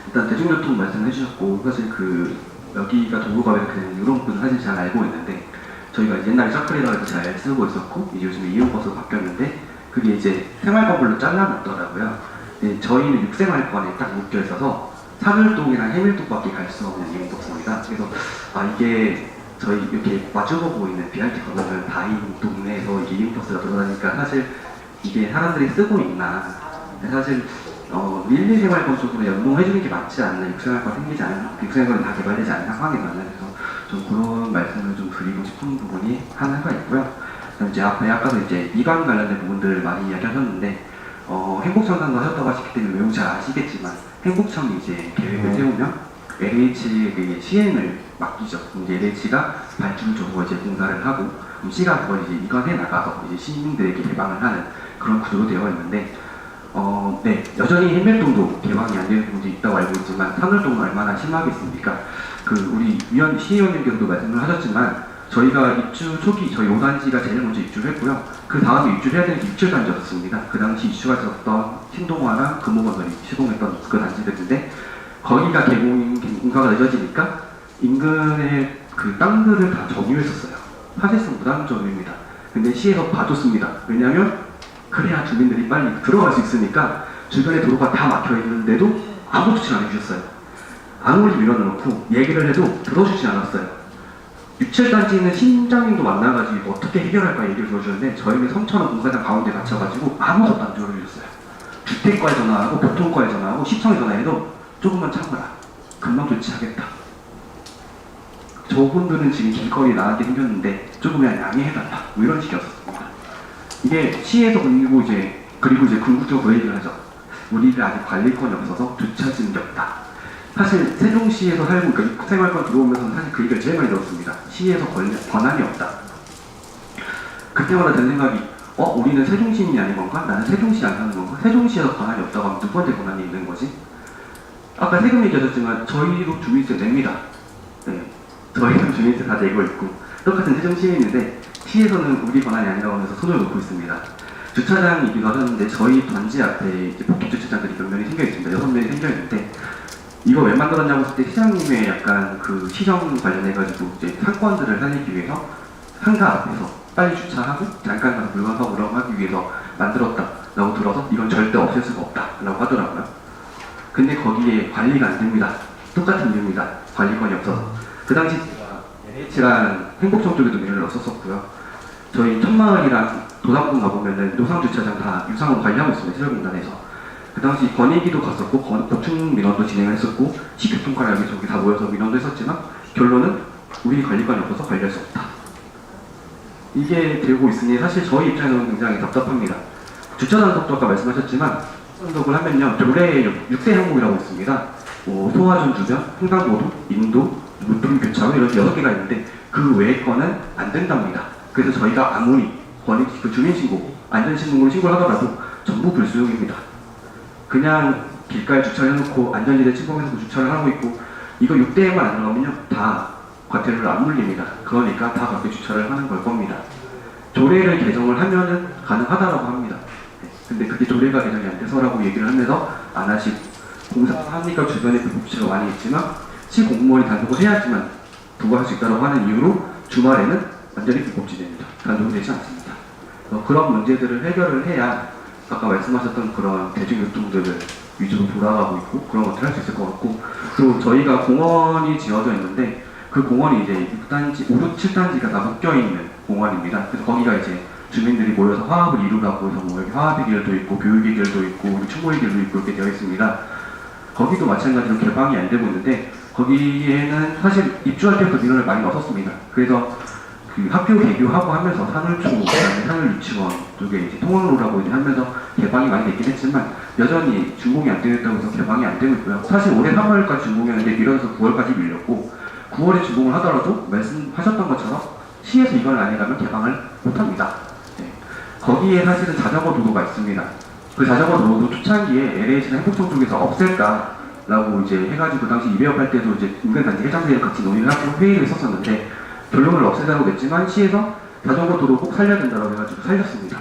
일단 대중교통 말씀해 주셨고 사실 여기가 도로가 이렇게 되는 이런 부분은 사실 잘 알고 있는데 저희가 옛날에 셔틀이라고 해서 잘 쓰고 있었고 이제 요즘에 이용버스로 바뀌었는데 그게 이제 생활버블로 잘라놨더라고요. 네, 저희는 육생활권에 딱 묶여 있어서 산울동이랑 해밀동밖에 갈 수 없는 이용버스입니다. 그래서 이게 저희 이렇게 마주보고 있는 BRT 건너면 다인 동네에서 이게 이용버스가 돌아다니까 사실 이게 사람들이 쓰고 있나 사실 밀리생활권 쪽으로 연동해주는 게 맞지 않나 육생활권 생기지 않나 육생활권이 다 개발되지 않는 상황에서는 그래서 좀 그런 말씀을 좀 드리고 싶은 부분이 하나가 있고요. 그다음 이제 앞에 아까도 이제 이관 관련된 부분들 많이 이야기하셨는데 행복청산도 하셨다고 하셨기 때문에 매우 잘 아시겠지만 행복청이 이제 계획을 세우면 LH의 시행을 맡기죠. 이제 LH가 발주를 줘서 이제 공사를 하고 시가 그걸 이제 이관해 나가서 이제 시민들에게 개방을 하는 그런 구조로 되어 있는데 네, 여전히 해밀동도 개방이 안 되는 부분도 있다고 알고 있지만 산울동은 얼마나 심하겠습니까? 우리 시의원님께서도 말씀을 하셨지만 저희가 입주 초기 저희 5단지가 제일 먼저 입주를 했고요. 그 다음에 입주를 해야 되는 게 6.7단지였습니다. 그 당시 이슈가 있었던 신동화나 금호건설이 시공했던 그 단지들인데 거기가 공사가 늦어지니까 인근의 그 땅들을 다 점유했었어요. 사실상 무단점유입니다. 근데 시에서 봐줬습니다. 왜냐하면 그래야 주민들이 빨리 들어갈 수 있으니까 주변에 도로가 다 막혀 있는데도 아무 조치 안 해주셨어요. 아무리 밀어넣고 얘기를 해도 들어주지 않았어요. 6.7단지는 심장님도 만나가지고 어떻게 해결할까 얘기를 들어주는데 저희는 성천원 공사장 가운데 갇혀가지고 아무것도 안 들어주셨어요. 주택과에 전화하고 교통과에 전화하고 시청에 전화해도 조금만 참아라. 금방 조치하겠다. 저분들은 지금 길거리 나가게 생겼는데 조금만 양해해달라. 뭐 이런 식이었습니다. 이게 시에서 그리고 이제 궁극적으로 얘기를 하죠. 우리가 아직 관리권이 없어서 조치하는 게 없다. 사실 세종시에서 살고 있으니까 생활권 들어오면서 사실 그 얘기를 제일 많이 들었습니다. 시에서 권한이 없다. 그때마다 든 생각이 우리는 세종시민이 아닌 건가? 나는 세종시 안 사는 건가? 세종시에서 권한이 없다고 하면 누구한테 권한이 있는 거지? 아까 세금 얘기하셨지만 저희도 주민세 냅니다. 네, 저희는 주민세 다 내고 있고 똑같은 세종시민인데 시에서는 우리 권한이 아니라고 하면서 손을 놓고 있습니다. 주차장 얘기도 하셨는데 저희 단지 앞에 이제 포켓 주차장들이 몇 명이 생겨 있습니다. 6명이 생겨 있는데 이거 왜 만들었냐고 했을 때 시장님의 약간 그 시정 관련해가지고 이제 상권들을 살리기 위해서 상가 앞에서 빨리 주차하고 잠깐 가서 물건 사오라고 하기 위해서 만들었다라고 들어서 이건 절대 없앨 수가 없다라고 하더라고요. 근데 거기에 관리가 안 됩니다. 똑같은 이유입니다. 관리권이 없어서. 그 당시 LH랑 행복청 쪽에도 메일을 넣었었고요. 저희 천마을이랑 도산군 가보면은 노상주차장 다 유상으로 관리하고 있습니다. 시설공단에서. 그 당시 권익위도 갔었고 보충 민원도 진행을 했었고 시교통과랑 여기저기 다 모여서 민원도 했었지만 결론은 우리 관리권이 없어서 관리할 수 없다. 이게 되고 있으니 사실 저희 입장에서는 굉장히 답답합니다. 주차단속도 아까 말씀하셨지만 단속을 하면요 조례에 6대 항목이라고 있습니다. 소화전 주변, 횡단보도, 인도, 물품 교차로 이렇게 6개가 있는데 그 외의 거는 안 된답니다. 그래서 저희가 아무리 그 주민신고, 안전신고를 신고를 하더라도 전부 불수용입니다. 그냥 길가에 주차를 해놓고 안전지대 침범해서 주차를 하고 있고 이거 6대에만 안 들어가면요 다 과태료를 안 물립니다. 그러니까 다 그렇게 주차를 하는 걸 겁니다. 조례를 개정을 하면은 가능하다라고 합니다. 근데 그게 조례가 개정이 안 돼서라고 얘기를 하면서 안 하시고 공사하니까 주변에 불법지가 많이 있지만 시공무원이 단속을 해야지만 부과할 수 있다고 하는 이유로 주말에는 완전히 불법지대입니다. 단속되지 않습니다. 그런 문제들을 해결을 해야 아까 말씀하셨던 그런 대중교통들을 위주로 돌아가고 있고 그런 것들을 할 수 있을 것 같고 그리고 저희가 공원이 지어져 있는데 그 공원이 이제 6단지, 5, 6, 7단지가 다 묶여있는 공원입니다. 그래서 거기가 이제 주민들이 모여서 화합을 이루라고 해서 뭐 여기 화합의 길도 있고 교육의 길도 있고 우리 추모의 길도 있고 이렇게 되어 있습니다. 거기도 마찬가지로 개방이 안 되고 있는데 거기에는 사실 입주할 때부터 민원을 많이 넣었습니다. 그래서 그 학교 개교하고 하면서 산울초, 그다음에 산울유치원 쪽에 이제 통학로라고 이제 하면서 개방이 많이 됐긴 했지만 여전히 준공이 안 되겠다고 해서 개방이 안 되고 있고요. 사실 올해 3월까지 준공이었는데 미뤄서 9월까지 밀렸고 9월에 준공을 하더라도 말씀하셨던 것처럼 시에서 이걸 아니라면 개방을 못합니다. 네. 거기에 사실은 자전거 도로가 있습니다. 그 자전거 도로도 초창기에 LH나 행복청 쪽에서 없앨까라고 이제 해가지고 그 당시 이배업 때도 이제 인근단지 회장들이랑 같이 논의를 하고 회의를 했었었는데 결론을 없애자고 냈지만 시에서 자전거 도로 꼭 살려야 된다고 해가지고 살렸습니다.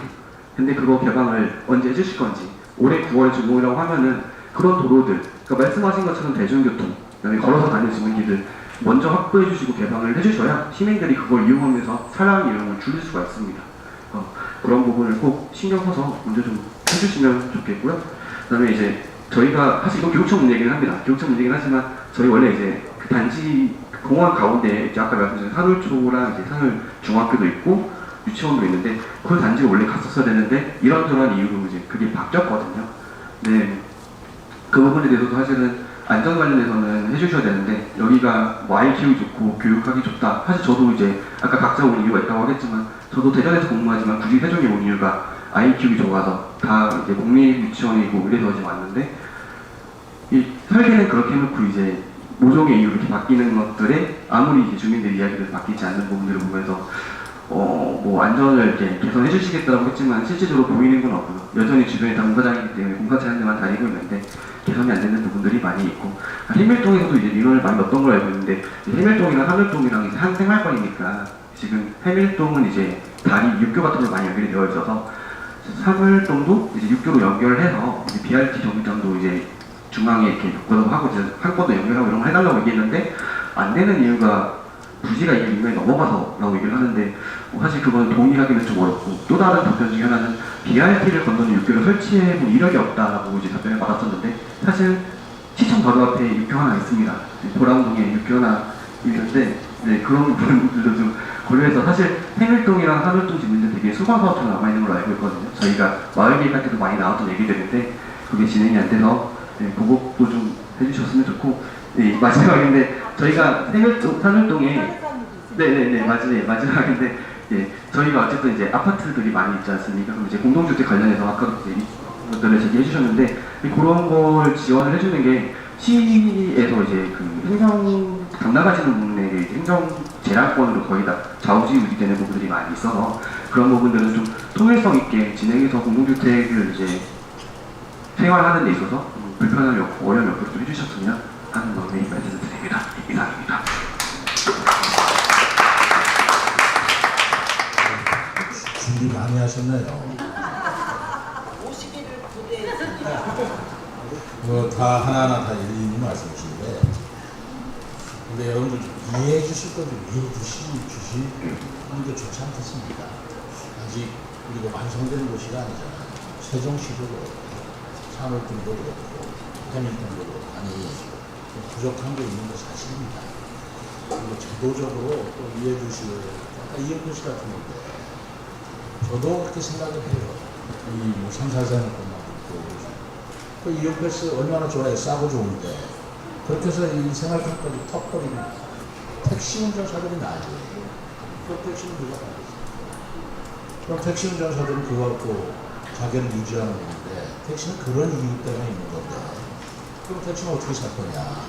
근데 그거 개방을 언제 해주실 건지 올해 9월에 준공이라고 하면은 그런 도로들 그러니까 말씀하신 것처럼 대중교통 그다음에 걸어서 다닐 수 있는 길들 먼저 확보해 주시고 개방을 해주셔야 시민들이 그걸 이용하면서 차량 이용을 줄일 수가 있습니다. 그런 부분을 꼭 신경 써서 먼저 좀 해주시면 좋겠고요. 그 다음에 이제 저희가 사실 이건 교육청 문제이긴 합니다. 교육청 문제이긴 하지만 저희 원래 이제 그 단지 공원 가운데 이제 아까 말씀드린 산울초랑 이제 산울 중학교도 있고 유치원도 있는데 그 단지에 원래 갔었어야 되는데 이런저런 이유로 이제 그게 바뀌었거든요. 네, 그 부분에 대해서도 사실은 안전 관련해서는 해주셔야 되는데 여기가 뭐 아이 키우기 좋고 교육하기 좋다. 사실 저도 이제 아까 각자 온 이유가 있다고 하겠지만 저도 대전에서 공부하지만 굳이 세종에 온 이유가 아이 키우기 좋아서 다 이제 공립 유치원이고 이래서 이제 왔는데 이 설계는 그렇게 해놓고 이제 모종의 이유로 이렇게 바뀌는 것들에 아무리 이제 주민들 이야기를 바뀌지 않는 부분들을 보면서 뭐 안전을 이렇게 개선해 주시겠다고 했지만 실질적으로 보이는 건 없고요. 여전히 주변에 다 공사장이기 때문에 공사차량들만 다니고 있는데 개선이 안 되는 부분들이 많이 있고 해밀동에서도 이제 민원을 많이 넣었던 걸로 알고 있는데 해밀동이랑 하늘동이랑 이제 한 생활권이니까 지금 해밀동은 이제 다리 육교 같은 거 많이 연결이 되어 있어서 하늘동도 이제 육교로 연결해서 이제 BRT 정류장도 이제 중앙에 이렇게 묶어서 하고 이제 한 건도 연결하고 이런 거 해달라고 얘기했는데 안 되는 이유가 부지가 이게 민간에 넘어가서라고 얘기를 하는데 사실 그건 동의하기는 좀 어렵고 또 다른 답변 중에 하나는 BRT를 건너는 육교를 설치해본 이력이 없다고 이제 답변을 받았었는데 사실 시청 바로 앞에 육교 하나 있습니다. 보랑동에 육교 하나 있는데 네, 그런 부분들도 좀 고려해서 사실 해밀동이랑 하늘동 짓는데 되게 수강 사업처럼 남아있는 걸로 알고 있거든요. 저희가 마을 계획할 때도 많이 나왔던 얘기들인데 그게 진행이 안 돼서 네, 그것도 좀 해주셨으면 좋고 네, 마지막인데 저희가 산울동에 네네네 마지막인데 예, 저희가 어쨌든 이제 아파트들이 많이 있지 않습니까? 그럼 이제 공동주택 관련해서 아까 이제 것들을 제기해 주셨는데 그런 걸 지원을 해주는 게 시에서 이제 그 행정 당 나가시는 부분에 행정 재량권으로 거의 다 좌우지우지 되는 부분들이 많이 있어서 그런 부분들은 좀 통일성 있게 진행해서 공동주택을 이제 생활하는 데 있어서 불편함이 없고 어려움이 없도록 좀 해주셨으면 하는 마음에 말씀을 드립니다. 이상입니다. 준비 많이 하셨네요. 다 하나하나 다 일일이 말씀하시는데 근데 여러분들 이해해 주실 거 좀 이해해 주시는 게 좋지 않겠습니까? 아직 우리가 완성된 곳이 아니잖아요. 세종시도 그렇고 산울등도 그렇고 해밀턴도 그렇고 많이 부족한 게 있는 게 사실입니다. 그리고 제도적으로 또 이해해 주실 아까 이영표 씨 같은 건데 저도 그렇게 생각을 해요. 이뭐 3, 4세는 것만 있고 그 이영표 씨 얼마나 좋아요. 싸고 좋은데 그렇게 해서 이 생활권까지 턱 버리고 택시 운전사들이 나아요. 그럼 택시는 누가 가겠어요? 그럼 택시 운전사들은 그거 갖고 가게를 유지하는 건데 택시는 그런 이유 때문에 있는 건데 그럼 택시는 어떻게 살 거냐?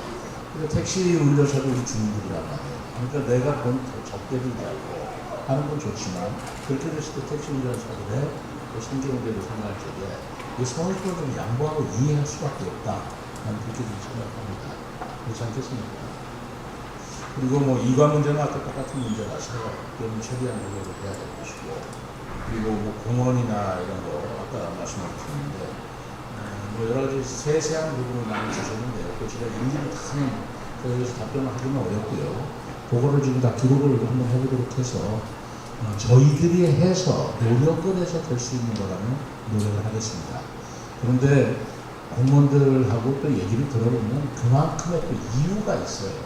근데 택시 운전사도 우리 주민들이란 말이에요. 그러니까 내가 돈 더 적게 들자고 하는 건 좋지만 그렇게 됐을 때 택시 운전사들의 그 생존대로 생각할 적에 이 소득을 좀 양보하고 이해할 수밖에 없다. 나는 그렇게 좀 생각합니다. 그렇지 않겠습니까? 그리고 뭐 이관 문제는 아까 똑같은 문제라서 그건 최대한 노력을 해야 될 것이고 그리고 뭐 공원이나 이런 거 아까 말씀을 드렸는데 뭐 여러 가지 세세한 부분을 많이 주셨는데요. 그 제가 일일이 다는 거기에서 답변을 하기는 어렵고요. 그거를 지금 다 기록을 한번 해보도록 해서 저희들이 해서 노력을 해서 될 수 있는 거라면 노력을 하겠습니다. 그런데 공무원들하고 또 얘기를 들어보면 그만큼의 또 이유가 있어요.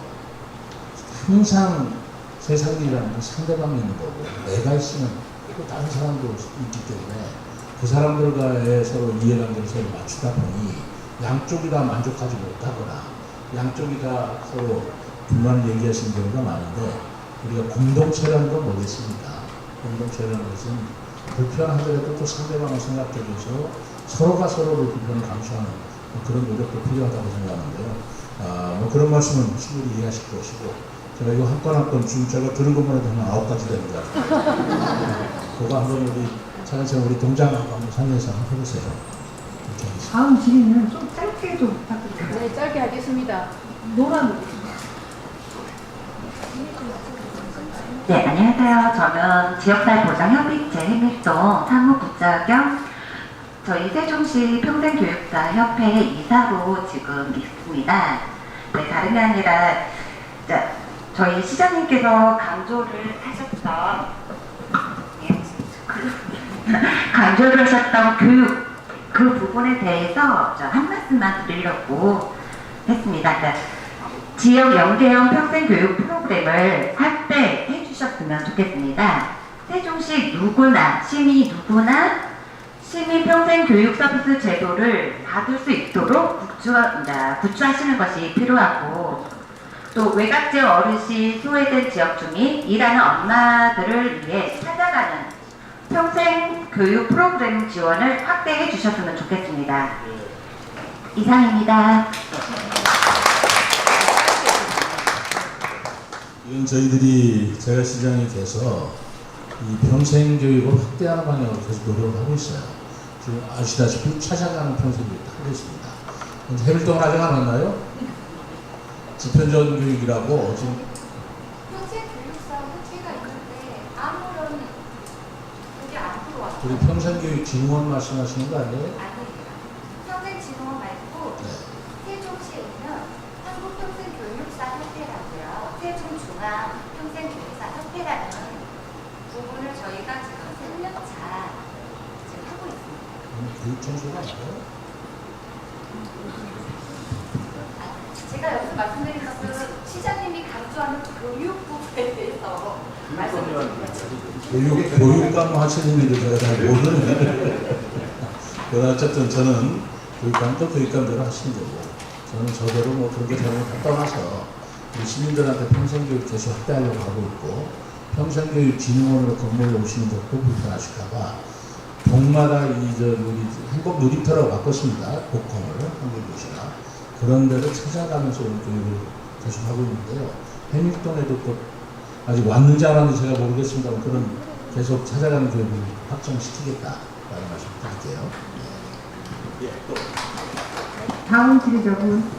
항상 세상 일이라는 건 상대방이 있는 거고 내가 있으면 또 다른 사람도 있기 때문에 그 사람들과의 서로 이해관계를 서로 맞추다 보니 양쪽이 다 만족하지 못하거나 양쪽이 다 서로 불만을 얘기하시는 경우가 많은데 우리가 공동체라는 건 뭐겠습니까? 공동체라는 것은 불편하더라도 또 상대방을 생각해줘서 서로가 서로를 불편을 감수하는 그런 노력도 필요하다고 생각하는데요. 뭐 그런 말씀은 충분히 이해하실 것이고 제가 이거 한 건 한 건 지금 제가 들은 것만 해도 한 9가지 됩니다. 그거 한번 우리 차근차근 우리 동장 한번 상의해서 한번 해보세요. 다음 질의는 좀 짧게 좀 부탁드립니다. 네, 짧게 하겠습니다. 노란 네, 안녕하세요. 저는 지역사회보장협의체 해밀동 사무국장 겸 저희 세종시 평생교육사협회 이사로 지금 있습니다. 네, 다름이 아니라 저희 시장님께서 강조를 하셨던 교육 그 부분에 대해서 한 말씀만 드리려고 했습니다. 지역 연계형 평생교육 프로그램을 확대해 주셨으면 좋겠습니다. 세종시 누구나, 시민 누구나 시민 평생교육 서비스 제도를 받을 수 있도록 구축하시는 것이 필요하고 또 외곽지역 어르신, 소외된 지역 주민, 일하는 엄마들을 위해 찾아가는 평생교육 프로그램 지원을 확대해 주셨으면 좋겠습니다. 이상입니다. 이건 저희들이 제가 시장이 돼서 이 평생교육을 확대하는 방향으로 계속 노력을 하고 있어요. 지금 아시다시피 찾아가는 평생교육 하고 있습니다. 해밀동은 아직 안 왔나요? 지편적인 교육이라고 지금 평생교육사 협회가 있는데 아무런 그게 안 들어왔어요. 우리 평생교육 진흥원 말씀하시는 거 아니에요? 아니에요. 평생진흥원 말고 세종시에 있는 한국평생교육사 협회라고요. 세종중앙 평생교육사 협회라는 부분을 저희가 지금 3년차 지금 하고 있습니다. 교육청소가 아니에요? 제가 여기서 말씀드린 것은 시장님이 강조하는 교육 부분에 대해서 말씀드립니다. 교육감 하시는 일을 제가 잘 모르는데 그러나 어쨌든 저는 교육감도 교육감대로 하시는 거고 저는 저대로 뭐 그렇게 잘못 떠나서 우리 시민들한테 평생교육 계속 확대하려고 하고 있고 평생교육진흥원으로 건물에 오시는 것도 불편하실까봐 동마다 우리 행복 놀이터라고 바꿨습니다. 복권을 한국도시가 그런 데를 찾아가면서 교육을 계속 하고 있는데요. 해밀동에도 또 아직 왔는지 안 왔는지 제가 모르겠습니다만 그런 계속 찾아가는 교육을 확정시키겠다라는 말씀 드릴게요. 다음 질의자분.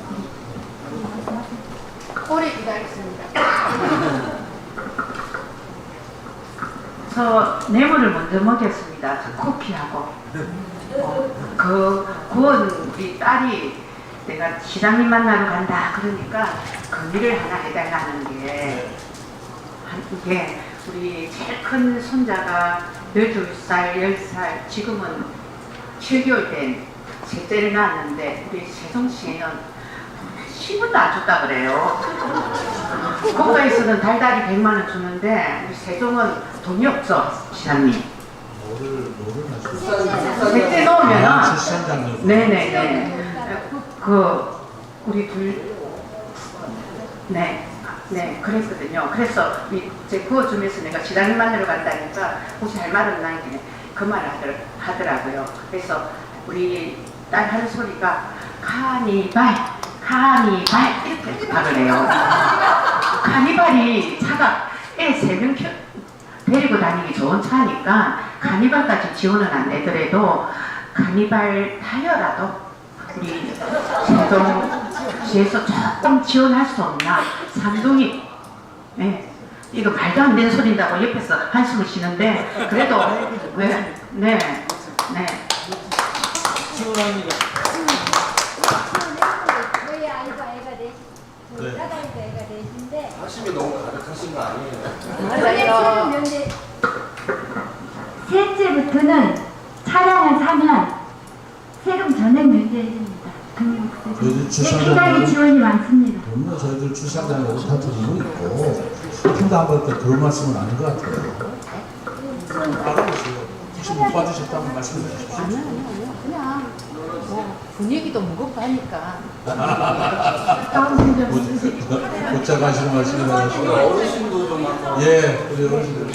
오래 기다렸습니다. 저 뇌물을 먼저 먹였습니다. 저 코피하고. 그건 우리 딸이 내가 시장님 만나러 간다 그러니까 건의를 하나 해달라는 게 우리 제일 큰 손자가 12살, 10살 지금은 7개월 된 셋째를 낳았는데 우리 세종시에는 10원도 안 줬다 그래요. 국가에서는 달달이 100만 원 주는데 우리 세종은 돈이 없어, 시장님. 셋째 넣으면은 네네네. 우리 둘 네, 그랬거든요. 그래서 이제 그거 주면서 내가 지단을 만나러 간다니까 혹시 할 말 없나 이게 그 말을 하더라고요. 그래서 우리 딸 하는 소리가 카니발 이렇게 말을 해요. 카니발이 차가 애 3명 데리고 다니기 좋은 차니까 카니발까지 지원은 안 되더라도 카니발 타이어라도 우리 세종시에서 조금 지원할 수 없나? 삼동이 이거 말도 안 되는 소린다고 옆에서 한숨을 쉬는데 그래도 네. 저희 아이가 애가 넷인데 하심이 너무 가득하신 거 아니에요? 셋째부터는 차량을 사면 세금 전액 면제해줍니다. 기간이 지원이 많습니다. 물론 저희들 출산자는 다 드리고 있고 킹당할 때 그런 말씀은 아닌 것 같아요. 알아보세요. 혹시 못 받으셨다면 말씀해 주십시오. 그냥 분위기도 무겁고 하니까 곧자가 하시는 말씀이 나와서 어르신도 좀 하고. 예, 우리 어르신들.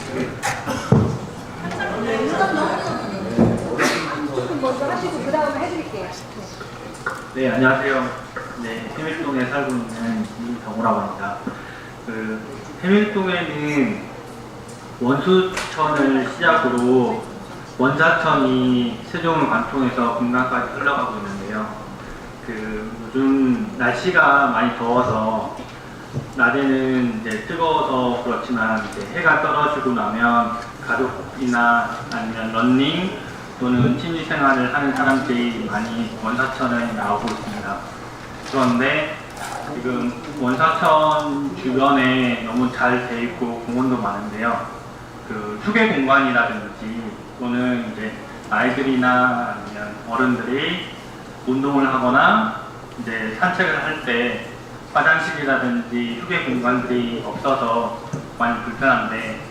먼저 하시고 그 다음에 해드릴게요. 네, 안녕하세요. 네, 해밀동에 살고 있는 이정우라고 합니다. 해밀동에는 원수천을 시작으로 원사천이 세종을 관통해서 금강까지 흘러가고 있는데요. 요즘 날씨가 많이 더워서 낮에는 이제 뜨거워서 그렇지만 이제 해가 떨어지고 나면 가족이나 아니면 런닝 또는 취미 생활을 하는 사람들이 많이 원사천에 나오고 있습니다. 그런데 지금 원사천 주변에 너무 잘 돼 있고 공원도 많은데요. 휴게 공간이라든지 또는 이제 아이들이나 아니면 어른들이 운동을 하거나 이제 산책을 할 때 화장실이라든지 휴게 공간들이 없어서 많이 불편한데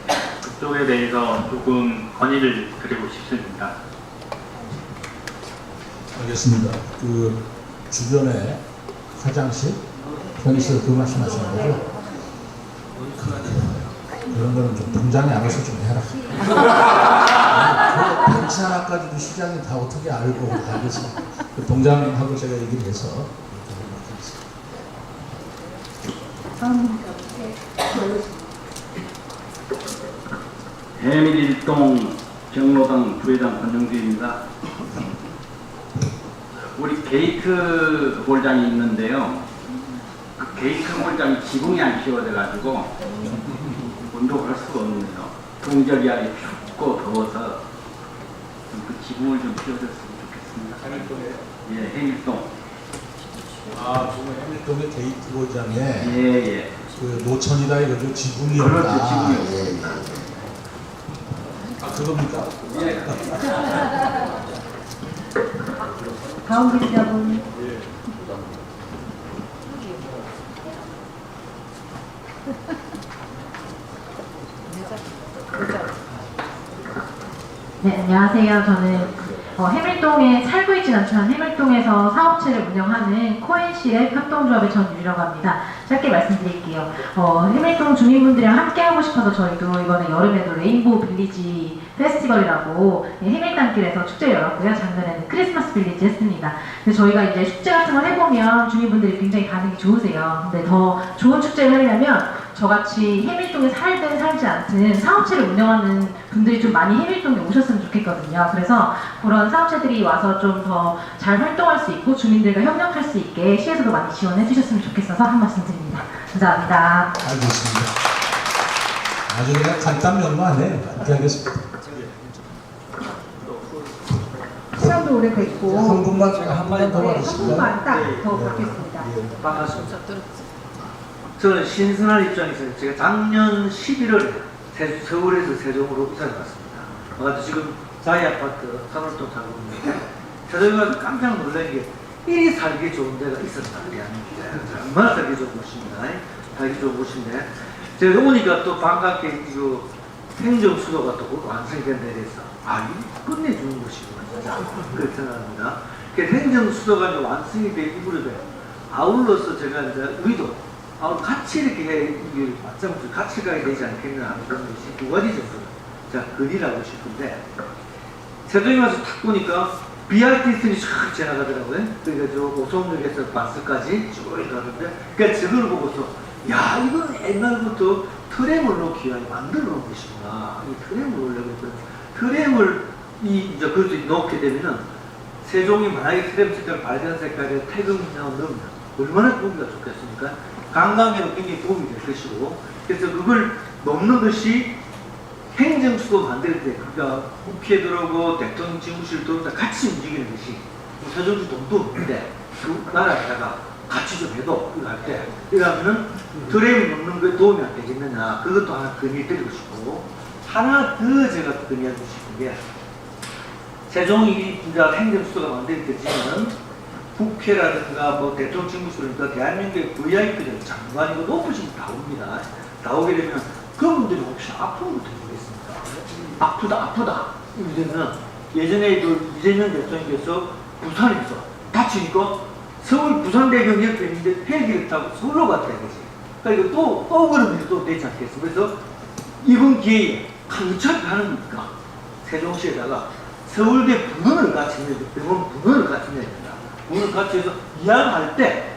그쪽에 대해서 조금 건의를 드리고 싶습니다. 알겠습니다. 주변에 화장실, 편의시설 그 말씀하시는 거죠? 그런 거는 좀 동장에 알아서 좀 해라. 벤치 하나까지도 시장이 다 어떻게 알고 알겠어. 동장하고 제가 얘기를 해서. 해밀동 경로당 부회장 권정주입니다. 우리 게이트 볼장이 있는데요. 그 게이트 볼장이 지붕이 안 씌워져가지고 운동을 할 수가 없네요. 동절이 아래 춥고 더워서 그 지붕을 좀 씌워줬으면 좋겠습니다. 해밀동에요? 예, 해밀동. 정말 해밀동의 게이트 볼장에 예. 노천이다 이거죠? 지붕이 없다. 그렇죠, 지붕이 없습니다. 그겁니까? 예. 다음 기자분. 네, 안녕하세요. 저는 해밀동에 살고 있진 않지만 해밀동에서 사업체를 운영하는 코엔시랩 협동조합의 전유리라고 합니다. 짧게 말씀드릴게요. 해밀동 주민분들이랑 함께 하고 싶어서 저희도 이번에 여름에도 레인보우 빌리지 페스티벌이라고 해밀단길에서 축제를 열었고요. 작년에는 크리스마스 빌리지 했습니다. 근데 저희가 이제 축제 같은 걸 해보면 주민분들이 굉장히 반응이 좋으세요. 근데 더 좋은 축제를 하려면 저같이 해밀동에 살든 살지 않든 사업체를 운영하는 분들이 좀 많이 해밀동에 오셨으면 좋겠거든요. 그래서 그런 사업체들이 와서 좀 더 잘 활동할 수 있고 주민들과 협력할 수 있게 시에서도 많이 지원해 주셨으면 좋겠어서 한 말씀 드립니다. 감사합니다. 알겠습니다. 아주 그냥 간단 명료하네. 그렇게 하겠습니다. 시간도 오래됐고 한 분만 제가 한 번 더 받으실까요? 한 분만 딱 더 받겠습니다. 반갑습니다. 저는 신선한 입장에서 제가 작년 11월에 서울에서 세종으로 이사를 갔습니다. 지금 자이 아파트 산월동 살고 있는데 저희가 깜짝 놀란 게 이리 살기 좋은 데가 있었다. 대한민국에. 정말 살기 좋은 곳입니다. 살기 좋은 곳인데 제가 오니까 또 반갑게 이거 행정수도가 또 완성된 데에 대해서 이 끝내주는 곳이구나. 진짜 그렇게 생각합니다. 행정수도가 이제 완성이 돼 이 무렵에 아울러서 제가 이제 우리도 같이 이렇게 이게 맞장구 같이 가야 되지 않겠나 하는 그런 것이 두 가지 정도 제가 그리라고 싶은데 세종에 와서 탁 보니까 BRT 쫙 지나가더라고요. 그러니까 저 오송역에서 바스까지 쭉 가는데 그러니까 저걸 보고서 야 이건 옛날부터 트램을 놓기 위해 만들어 놓은 것이구나. 이 트램을 놓으려고 했거든. 트램을 이제 그것도 놓게 되면은 세종이 만약에 트램 색깔 밝은 색깔의 태극문양을 넣으면 얼마나 보기가 좋겠습니까? 관광에도 굉장히 도움이 될 것이고 그래서 그걸 넣는 것이 행정수도 만들 때 그러니까 국회 들어오고 대통령 집무실도 같이 움직이는 것이 세종시 돈도 없는데 그 나라에다가 같이 좀 해도 이거 할 때 이러면은 드레임 넣는 거에 도움이 안 되겠느냐 그것도 하나 건의드리고 싶고 하나 더 제가 건의하고 싶은 게 세종이 이제 행정수도가 만들 때지만 국회라든가 뭐 대통령 집무실이니까 대한민국의 VIP들 장관이고 높으신 다 옵니다. 다 오게 되면 그분들이 혹시 아픈 것도 모르겠습니까? 아프다 이러면 예전에 그 이재명 대통령께서 부산에서 다치니까 서울 부산대병 옆에 있는데 헬기를 타고 서울로 갔다 이거지. 그러니까 또 그런 일이 또 되지 않겠어. 그래서 이번 기회에 어차피 가는 거니까 세종시에다가 서울대 분원을 같이 내야 돼. 병원 분원을 같이 내야 된다. 분원을 같이 해서 이양할 때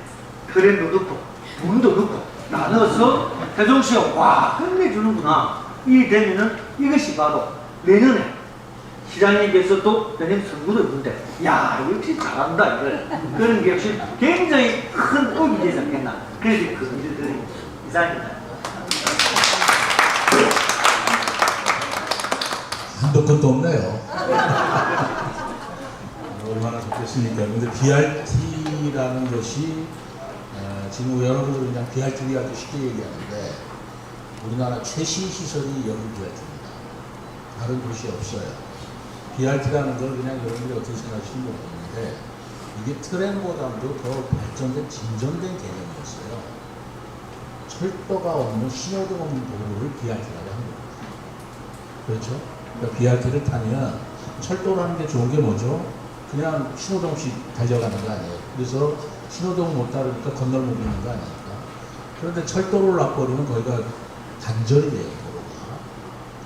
트램도 넣고 분도 넣고 나눠서 세종시가 와 끝내주는구나. 이 되면은 이것이 바로 내년에 시장님께서 또 내년 선거도 있는데 야 역시 잘한다 이걸 그런 게 역시 굉장히 큰 의미 되지 않겠나. 그래서 그 일들이 이상입니다. 한도 끝도 없네요. 얼마나 좋겠습니까? 근데 BRT라는 것이 지금 여러분들 그냥 BRT 아주 쉽게 얘기하는데 우리나라 최신 시설이 여기 BRT입니다. 다른 곳이 없어요. BRT라는 걸 그냥 여러분들이 어떻게 생각하시는 모르겠는데 이게 트램보다도 더 발전된 진전된 개념이었어요. 철도가 없는 신호등 없는 도로를 BRT라고 합니다. 그렇죠? 그러니까 BRT를 타면 철도라는 게 좋은 게 뭐죠? 그냥 신호등 없이 달려가는 거 아니에요. 그래서 신호등 못 따르니까 건널 못 있는 거 아닙니까? 그런데 철도를 놔버리면 거기가 단절이 돼요, 도로가.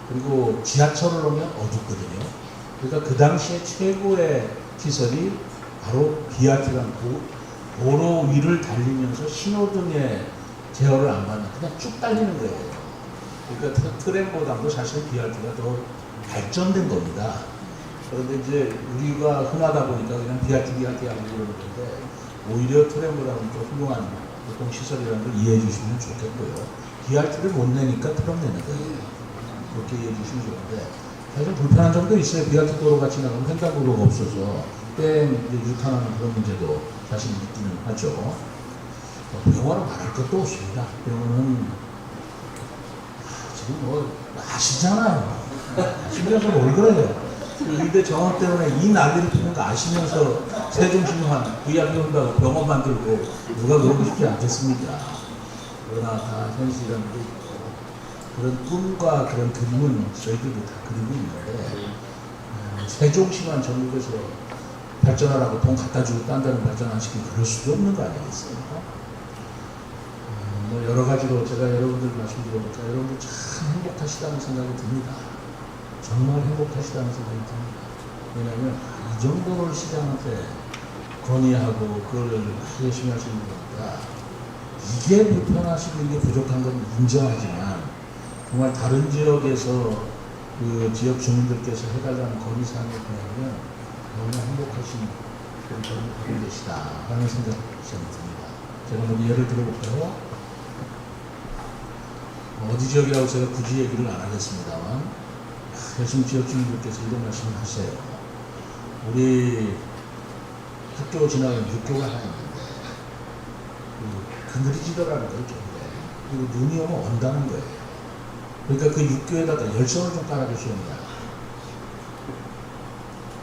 그리고 지하철을 놓으면 어둡거든요. 그러니까 그 당시에 최고의 시설이 바로 BRT라는 도로 위를 달리면서 신호등의 제어를 안 받는 그냥 쭉 달리는 거예요. 그러니까 트램보다도 사실 BRT가 더 발전된 겁니다. 그런데 이제 우리가 흔하다 보니까 그냥 BRT 하고 그러는 건데 오히려 트램보다는 더 훌륭한 교통시설이라는 걸 이해해 주시면 좋겠고요. BRT를 못 내니까 트램 내는 거예요. 그렇게 이해해 주시면 좋은데 사실 불편한 점도 있어요. BRT 도로가 지나가면 횡단도로가 없어서 뺑 유탄하는 그런 문제도 사실 있기는 하죠. 병원은 말할 것도 없습니다. 병원은 지금 뭐 아시잖아요. 아시면서 뭘 그래요. 의대 정원 때문에 이 난리를 피는 거 아시면서 세종시만 의학이 온다고 병원 만들고 누가 그러고 싶지 않겠습니까? 그러나 다 현실이라는 게 있고 그런 꿈과 그런 그림은 저희들도 다 그리고 있는데 세종시만 전국에서 발전하라고 돈 갖다 주고 딴 데는 발전 안 시키면 그럴 수도 없는 거 아니겠습니까? 뭐 여러 가지로 제가 여러분들 말씀드려보니까 여러분들 참 행복하시다는 생각이 듭니다. 정말 행복하시다는 생각이 듭니다. 왜냐하면 이 정도를 시장한테 건의하고 그걸 열심히 하시는 거니까 이게 불편하시고 이게 부족한 건 인정하지만 정말 다른 지역에서 그 지역 주민들께서 해달라는 건의사항에 비하면 너무 행복하신 그런 분이시다 라는 생각이 듭니다. 제가 뭐 예를 들어볼까요? 어디 지역이라고 제가 굳이 얘기를 안 하겠습니다만 열심히 지역 주민들께서 이런 말씀을 하세요. 우리 학교 지나가는 육교가 하나 있는데 그늘이 지더라는 거예요. 그리고 눈이 오면 온다는 거예요. 그러니까 그 육교에다가 열선을 좀 깔아주시옵니다.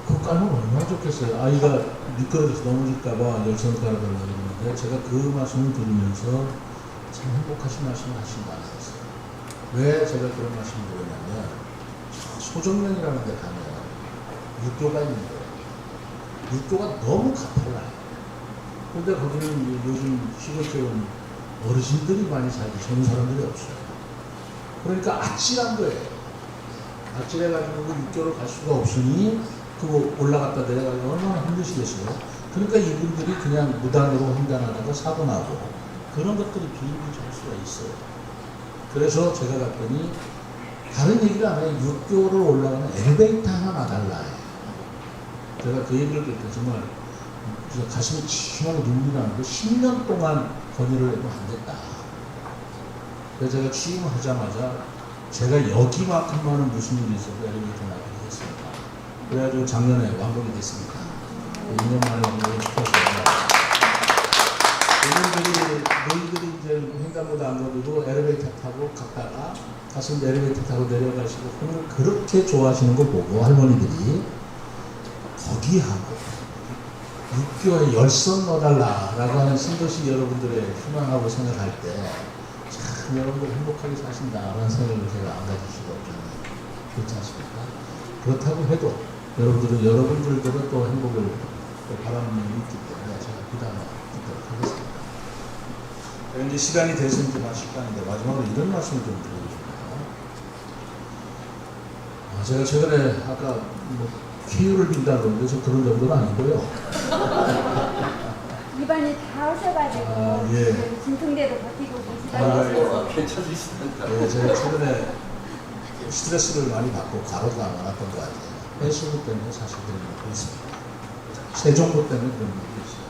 그 그거 깔면 얼마나 좋겠어요. 아이가 미끄러져서 넘어질까봐 열선을 깔아달라고 그러는데 제가 그 말씀을 들으면서 참 행복하신 말씀을 하신 거 아니겠어요. 왜 제가 그런 말씀을 드렸냐면 소정면이라는 데 가면 육교가 있는 거예요. 육교가 너무 가팔라요. 근데 거기는 요즘 시골에 온 어르신들이 많이 살고 젊은 사람들이 없어요. 그러니까 아찔한 거예요. 아찔해가지고 그 육교를 갈 수가 없으니 그거 올라갔다 내려가기 얼마나 힘드시겠어요. 그러니까 이분들이 그냥 무단으로 횡단하다가 사고 나고 그런 것들이 비일비재할 수가 있어요. 그래서 제가 갔더니 다른 얘기를 안 해요. 육교를 올라가는 엘리베이터 하나 놔달라. 제가 그 얘기를 듣고 정말 가슴이 칭하고 눈물이 나는데 10년 동안 건의를 해도 안 됐다. 그래서 제가 취임하자마자 제가 여기만큼만은 무슨 일이 있어도 엘리베이터 놔드리겠습니다. 그래가지고 작년에 완공이 됐습니다. 2년 만에 완공을 시켰어요. 너희들이 이제 횡단보도 안 거리고 엘리베이터 타고 갔다가 가서 엘리베이터 타고 내려가시고 그걸 그렇게 좋아하시는 거 보고 할머니들이 거기하고 육교에 열선 넣어달라라고 하는 신도시 여러분들의 희망하고 생각할 때 참 여러분들 행복하게 사신다라는 생각을 제가 안 가질 수가 없잖아요. 그렇지 않습니까? 그렇다고 해도 여러분들도 또 행복을 바라는 일이 있기 때문에 제가 부담을 듣도록 하겠습니다. 이제 시간이 돼서 이제 마실까는데 마지막으로 이런 말씀을 좀 드리고 싶어요. 제가 최근에 아까 퀴유를 빈다고 그러는데 저 그런 정도는 아니고요. 입안이 다 오셔가지고 예. 진통제도 버티고 계시다고. 괜찮으시다니까. 예, 제가 최근에 스트레스를 많이 받고 과로가 많았던 것 같아요. 해수부 때문에 사실 그런 것도 있습니다. 세종부 때문에 그런 것도 있어요.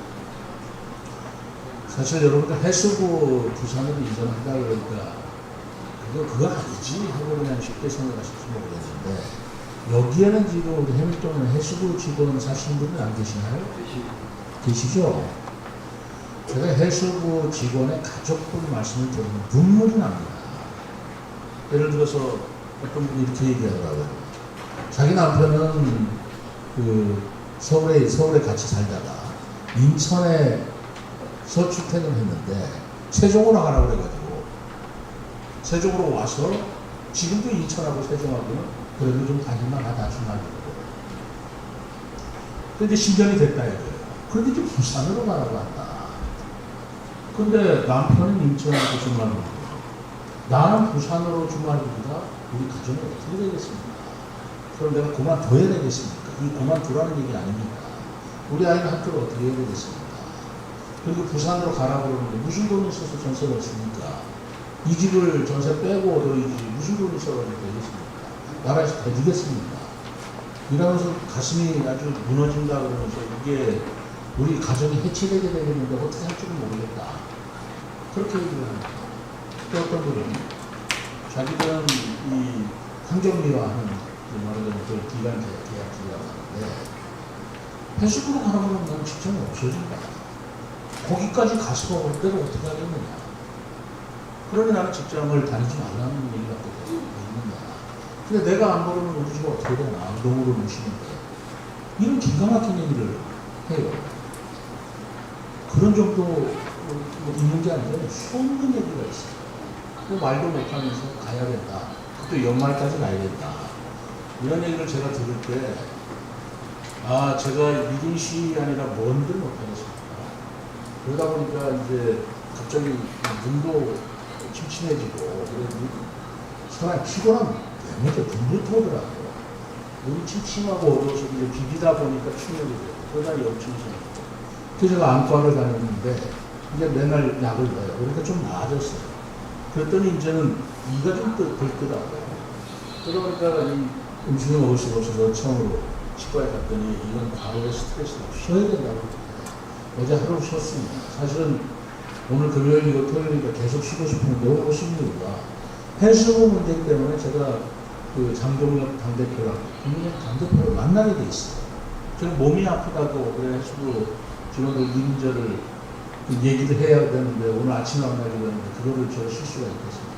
사실 여러분들 해수부 부산으로 이전한다 그러니까 그거 아니지 하고 그냥 쉽게 생각하실지 모르겠는데 여기에는 지금 우리 해밀동에 해수부 직원 사시는 분은 안 계시나요? 계시죠? 제가 해수부 직원의 가족분 말씀을 들으면 눈물이 납니다. 예를 들어서 어떤 분이 이렇게 얘기하더라고요. 자기 남편은 서울에 같이 살다가 인천에 서출퇴근을 했는데 세종으로 가라고 그래가지고 세종으로 와서 지금도 인천하고 세종하고는 그래도 좀 다닐만 하다 중간으로. 근데 신전이 됐다 이거예요. 그런데 좀 부산으로 가라고 한다. 근데 남편은 인천하고 주말을 가고 나는 부산으로 주말을 가다 우리 가정이 어떻게 되겠습니까? 그럼 내가 그만둬야 되겠습니까? 이 그만두라는 얘기 아닙니까? 우리 아이는 학교를 어떻게 해야 되겠습니까? 그리고 부산으로 가라고 그러는데 무슨 돈이 있어서 전세를 했습니까? 이 집을 전세 빼고 너 이 집 무슨 돈이 있어가지고 되겠습니까? 나라에서 대주겠습니까? 이러면서 가슴이 아주 무너진다 그러면서 이게 우리 가정이 해치되게 되겠는데 어떻게 할 줄은 모르겠다. 그렇게 얘기를 합니다. 또 어떤 분은 자기들은 이 환경미화하는 말하자면 그 기간 계약이라고 하는데 해수부로 가라고 하면 난 직장이 없어진다. 거기까지 가서 올 때를 어떻게 하겠느냐. 그러니 나는 직장을 다니지 말라는 얘기밖에 있는 거야. 근데 내가 안 먹으면 우리 집은 어떻게 되나. 농으로 모시는데. 이런 기가 막힌 얘기를 해요. 그런 정도 있는 게 아니라 수없는 얘기가 있어요. 그 말도 못하면서 가야 된다. 또 연말까지 가야 된다. 이런 얘기를 제가 들을 때 제가 1인 시위 아니라 뭔들 못하겠습니다. 그러다 보니까 이제 갑자기 눈도 침침해지고 사람이 피곤하면 내면서 눈부터 오더라고요. 눈이 침침하고 어두워서 이제 비비다 보니까 충혈이 돼요. 그러다 염증이 생기고. 그래서 제가 안과를 다녔는데 이제 맨날 약을 넣어요. 그러니까 좀 나아졌어요. 그랬더니 이제는 이가 좀 덜더라고요. 그러다 보니까 이 음식을 먹을 수가 없어서 처음으로 치과에 갔더니 이건 과거의 스트레스다. 쉬어야 된다고. 어제 하루 쉬었습니다. 사실은 오늘 금요일이고 토요일이니까 계속 쉬고 싶은데 오늘 오신 이유가 해수부 문제 때문에 제가 그 장동혁 당대표랑 국민의 당대표를 만나게 돼 있어요. 저는 몸이 아프다고 그래 해수부 직원들 임자를 얘기를 해야 되는데 오늘 아침에 만나기로 했는데 그거를 제가 실수가 있겠습니다.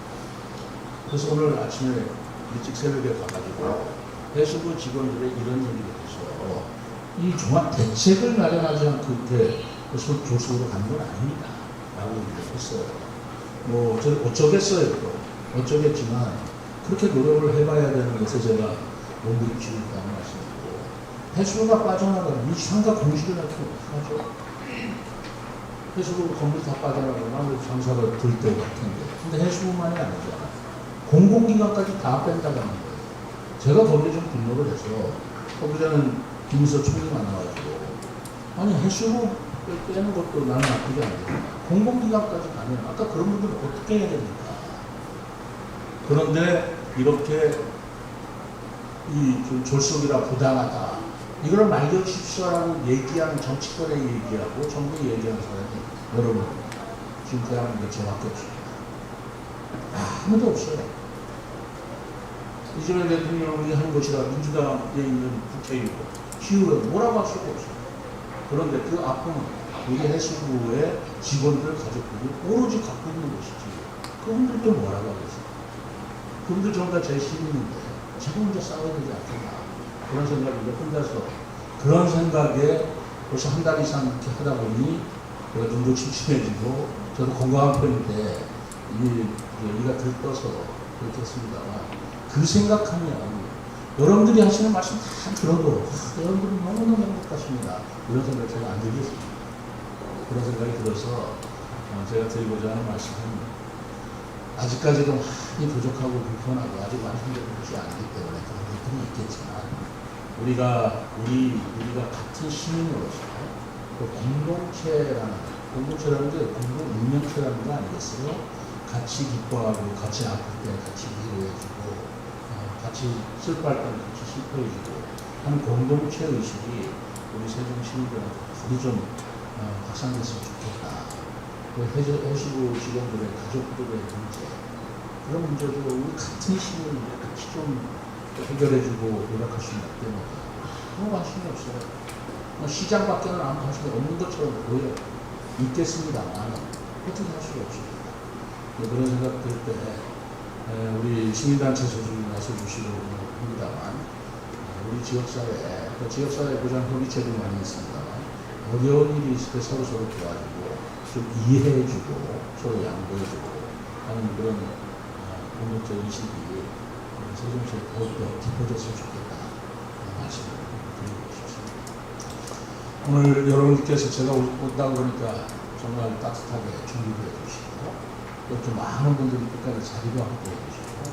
그래서 오늘 아침에 일찍 새벽에 가가지고 해수부 직원들의 이런 얘기를 해서 이 종합 대책을 마련하지 않고 그렇게 조속으로 가는 건 아닙니다. 라고 얘기했어요. 뭐 어쩌겠어요. 또. 어쩌겠지만 그렇게 노력을 해봐야 되는 것에 제가 몸부림 치고 있다는 말씀이고, 해수부가 빠져나가면 이 상가 공시를 할게 어떡하죠? 해수부 건물이 다 빠져나가면 장사가 들 때가 같은데, 근데 해수부만이 아니잖아요. 공공기관까지 다 뺀다고 하는 거예요. 제가 거기에 좀 분노를 해서 거기서는 김희서 총리 만나가지고, 아니 해수부 빼는 것도 나는 나쁘지 않거든요. 공공기관까지 가면 아까 그런 분들은 어떻게 해야 됩니까? 그런데 이렇게 이 졸속이라 부당하다, 이걸 말려주십시오라고 얘기하는 정치권에 얘기하고 정부에 얘기하는 사람이 여러분 지금 대한민국에 저밖에 없습니다. 아무도 없어요. 이재명 대통령이 하는 것이라 민주당에 있는 국회의원 시의원 뭐라고 할 수가 없어요. 그런데 그 아픔은 우리 해수부의 직원들 가족들이 오로지 갖고 있는 것이지 그분들도 뭐라고 하겠어요. 그분들 전부 다 제 시민인데 제가 혼자 싸워야 되지 않겠나 그런 생각인데, 혼자서 그런 생각에 벌써 한 달 이상 이렇게 하다 보니 제가 눈도 침침해지고, 저도 건강한 편인데 이가 들떠서 그렇게 했습니다만, 그 생각하면 여러분들이 하시는 말씀 다 들어도 여러분들은 너무너무 행복 같습니다. 이런 생각 제가 안 들겠습니다. 그런 생각이 들어서 제가 드리고자 하는 말씀은, 아직까지도 많이 부족하고 불편하고 아직 완성되지 않기 때문에 그런 것들이 있겠지만, 우리가 같은 시민으로서 공동체라는 게 공동 운명체라는 거 아니겠어요? 같이 기뻐하고 같이 아플 때 같이 위로해주고, 같이 슬퍼할 때 같이 슬퍼해주고 하는 공동체 의식이 우리 세종 시민들한테 부디 좀 확산됐으면 좋겠다. 해수부 직원들의 가족들의 문제, 그런 문제도 우리 같은 시민이 같이 좀 해결해주고 노력할 수 있기 때문에 아무 관심이 없어요. 시장 밖에는 아무 관심이 없는 것처럼 보여 있겠습니다만 어떻게 할 수가 없습니다. 그런 생각 들 때 우리 시민단체 소속이 나서주시고 합니다만, 우리 지역사회 보장 협의체도 많이 있습니다만, 어려운 일이 있을 때 서로 도와주고 좀 이해해주고 서로 양보해주고 하는 그런 공동체 의식이 세종시에 더욱더 깊어졌으면 좋겠다 말씀을 드리고 싶습니다. 오늘 여러분께서 제가 온다고 그러니까 정말 따뜻하게 준비를 해주시고, 이렇게 많은 분들이 끝까지 자리도 함께 해주시고,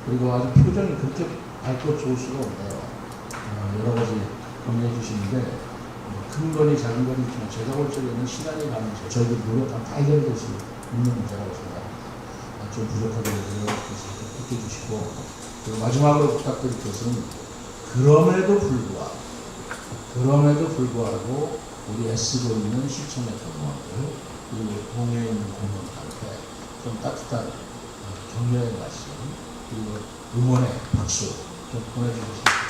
그리고 아주 표정이 그렇게 밝고 좋을 수가 없네요. 여러 가지 격려해 주시는데, 큰 거니 작은 거니 있지만 제가 볼 적에는 시간이 가면서 저희들 노력하면 다 해결될 수 있는 문제라고 생각합니다. 좀 부족하더라도 이렇게 해주시고, 그리고 마지막으로 부탁드릴 것은, 그럼에도 불구하고 우리 애쓰고 있는 시청의 공무원들, 그리고 동해에 있는 공무원들한테 좀 따뜻한 격려의 말씀, 그리고 응원의 박수 좀 보내주셨습니다.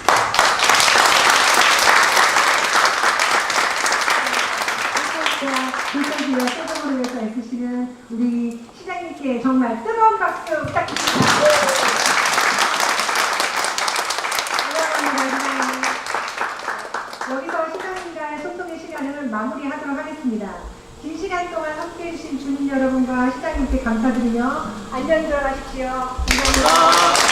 불편지와 세종으로 위해서 애쓰시는 우리 시장님께 정말 뜨거운 박수 부탁드립니다. 여기서 시장님과의 소통의 시간을 마무리하도록 하겠습니다. 긴 시간 동안 함께해 주신 주민 여러분과 시장님께 감사드리며 안녕히 들어가십시오. 감사합니다.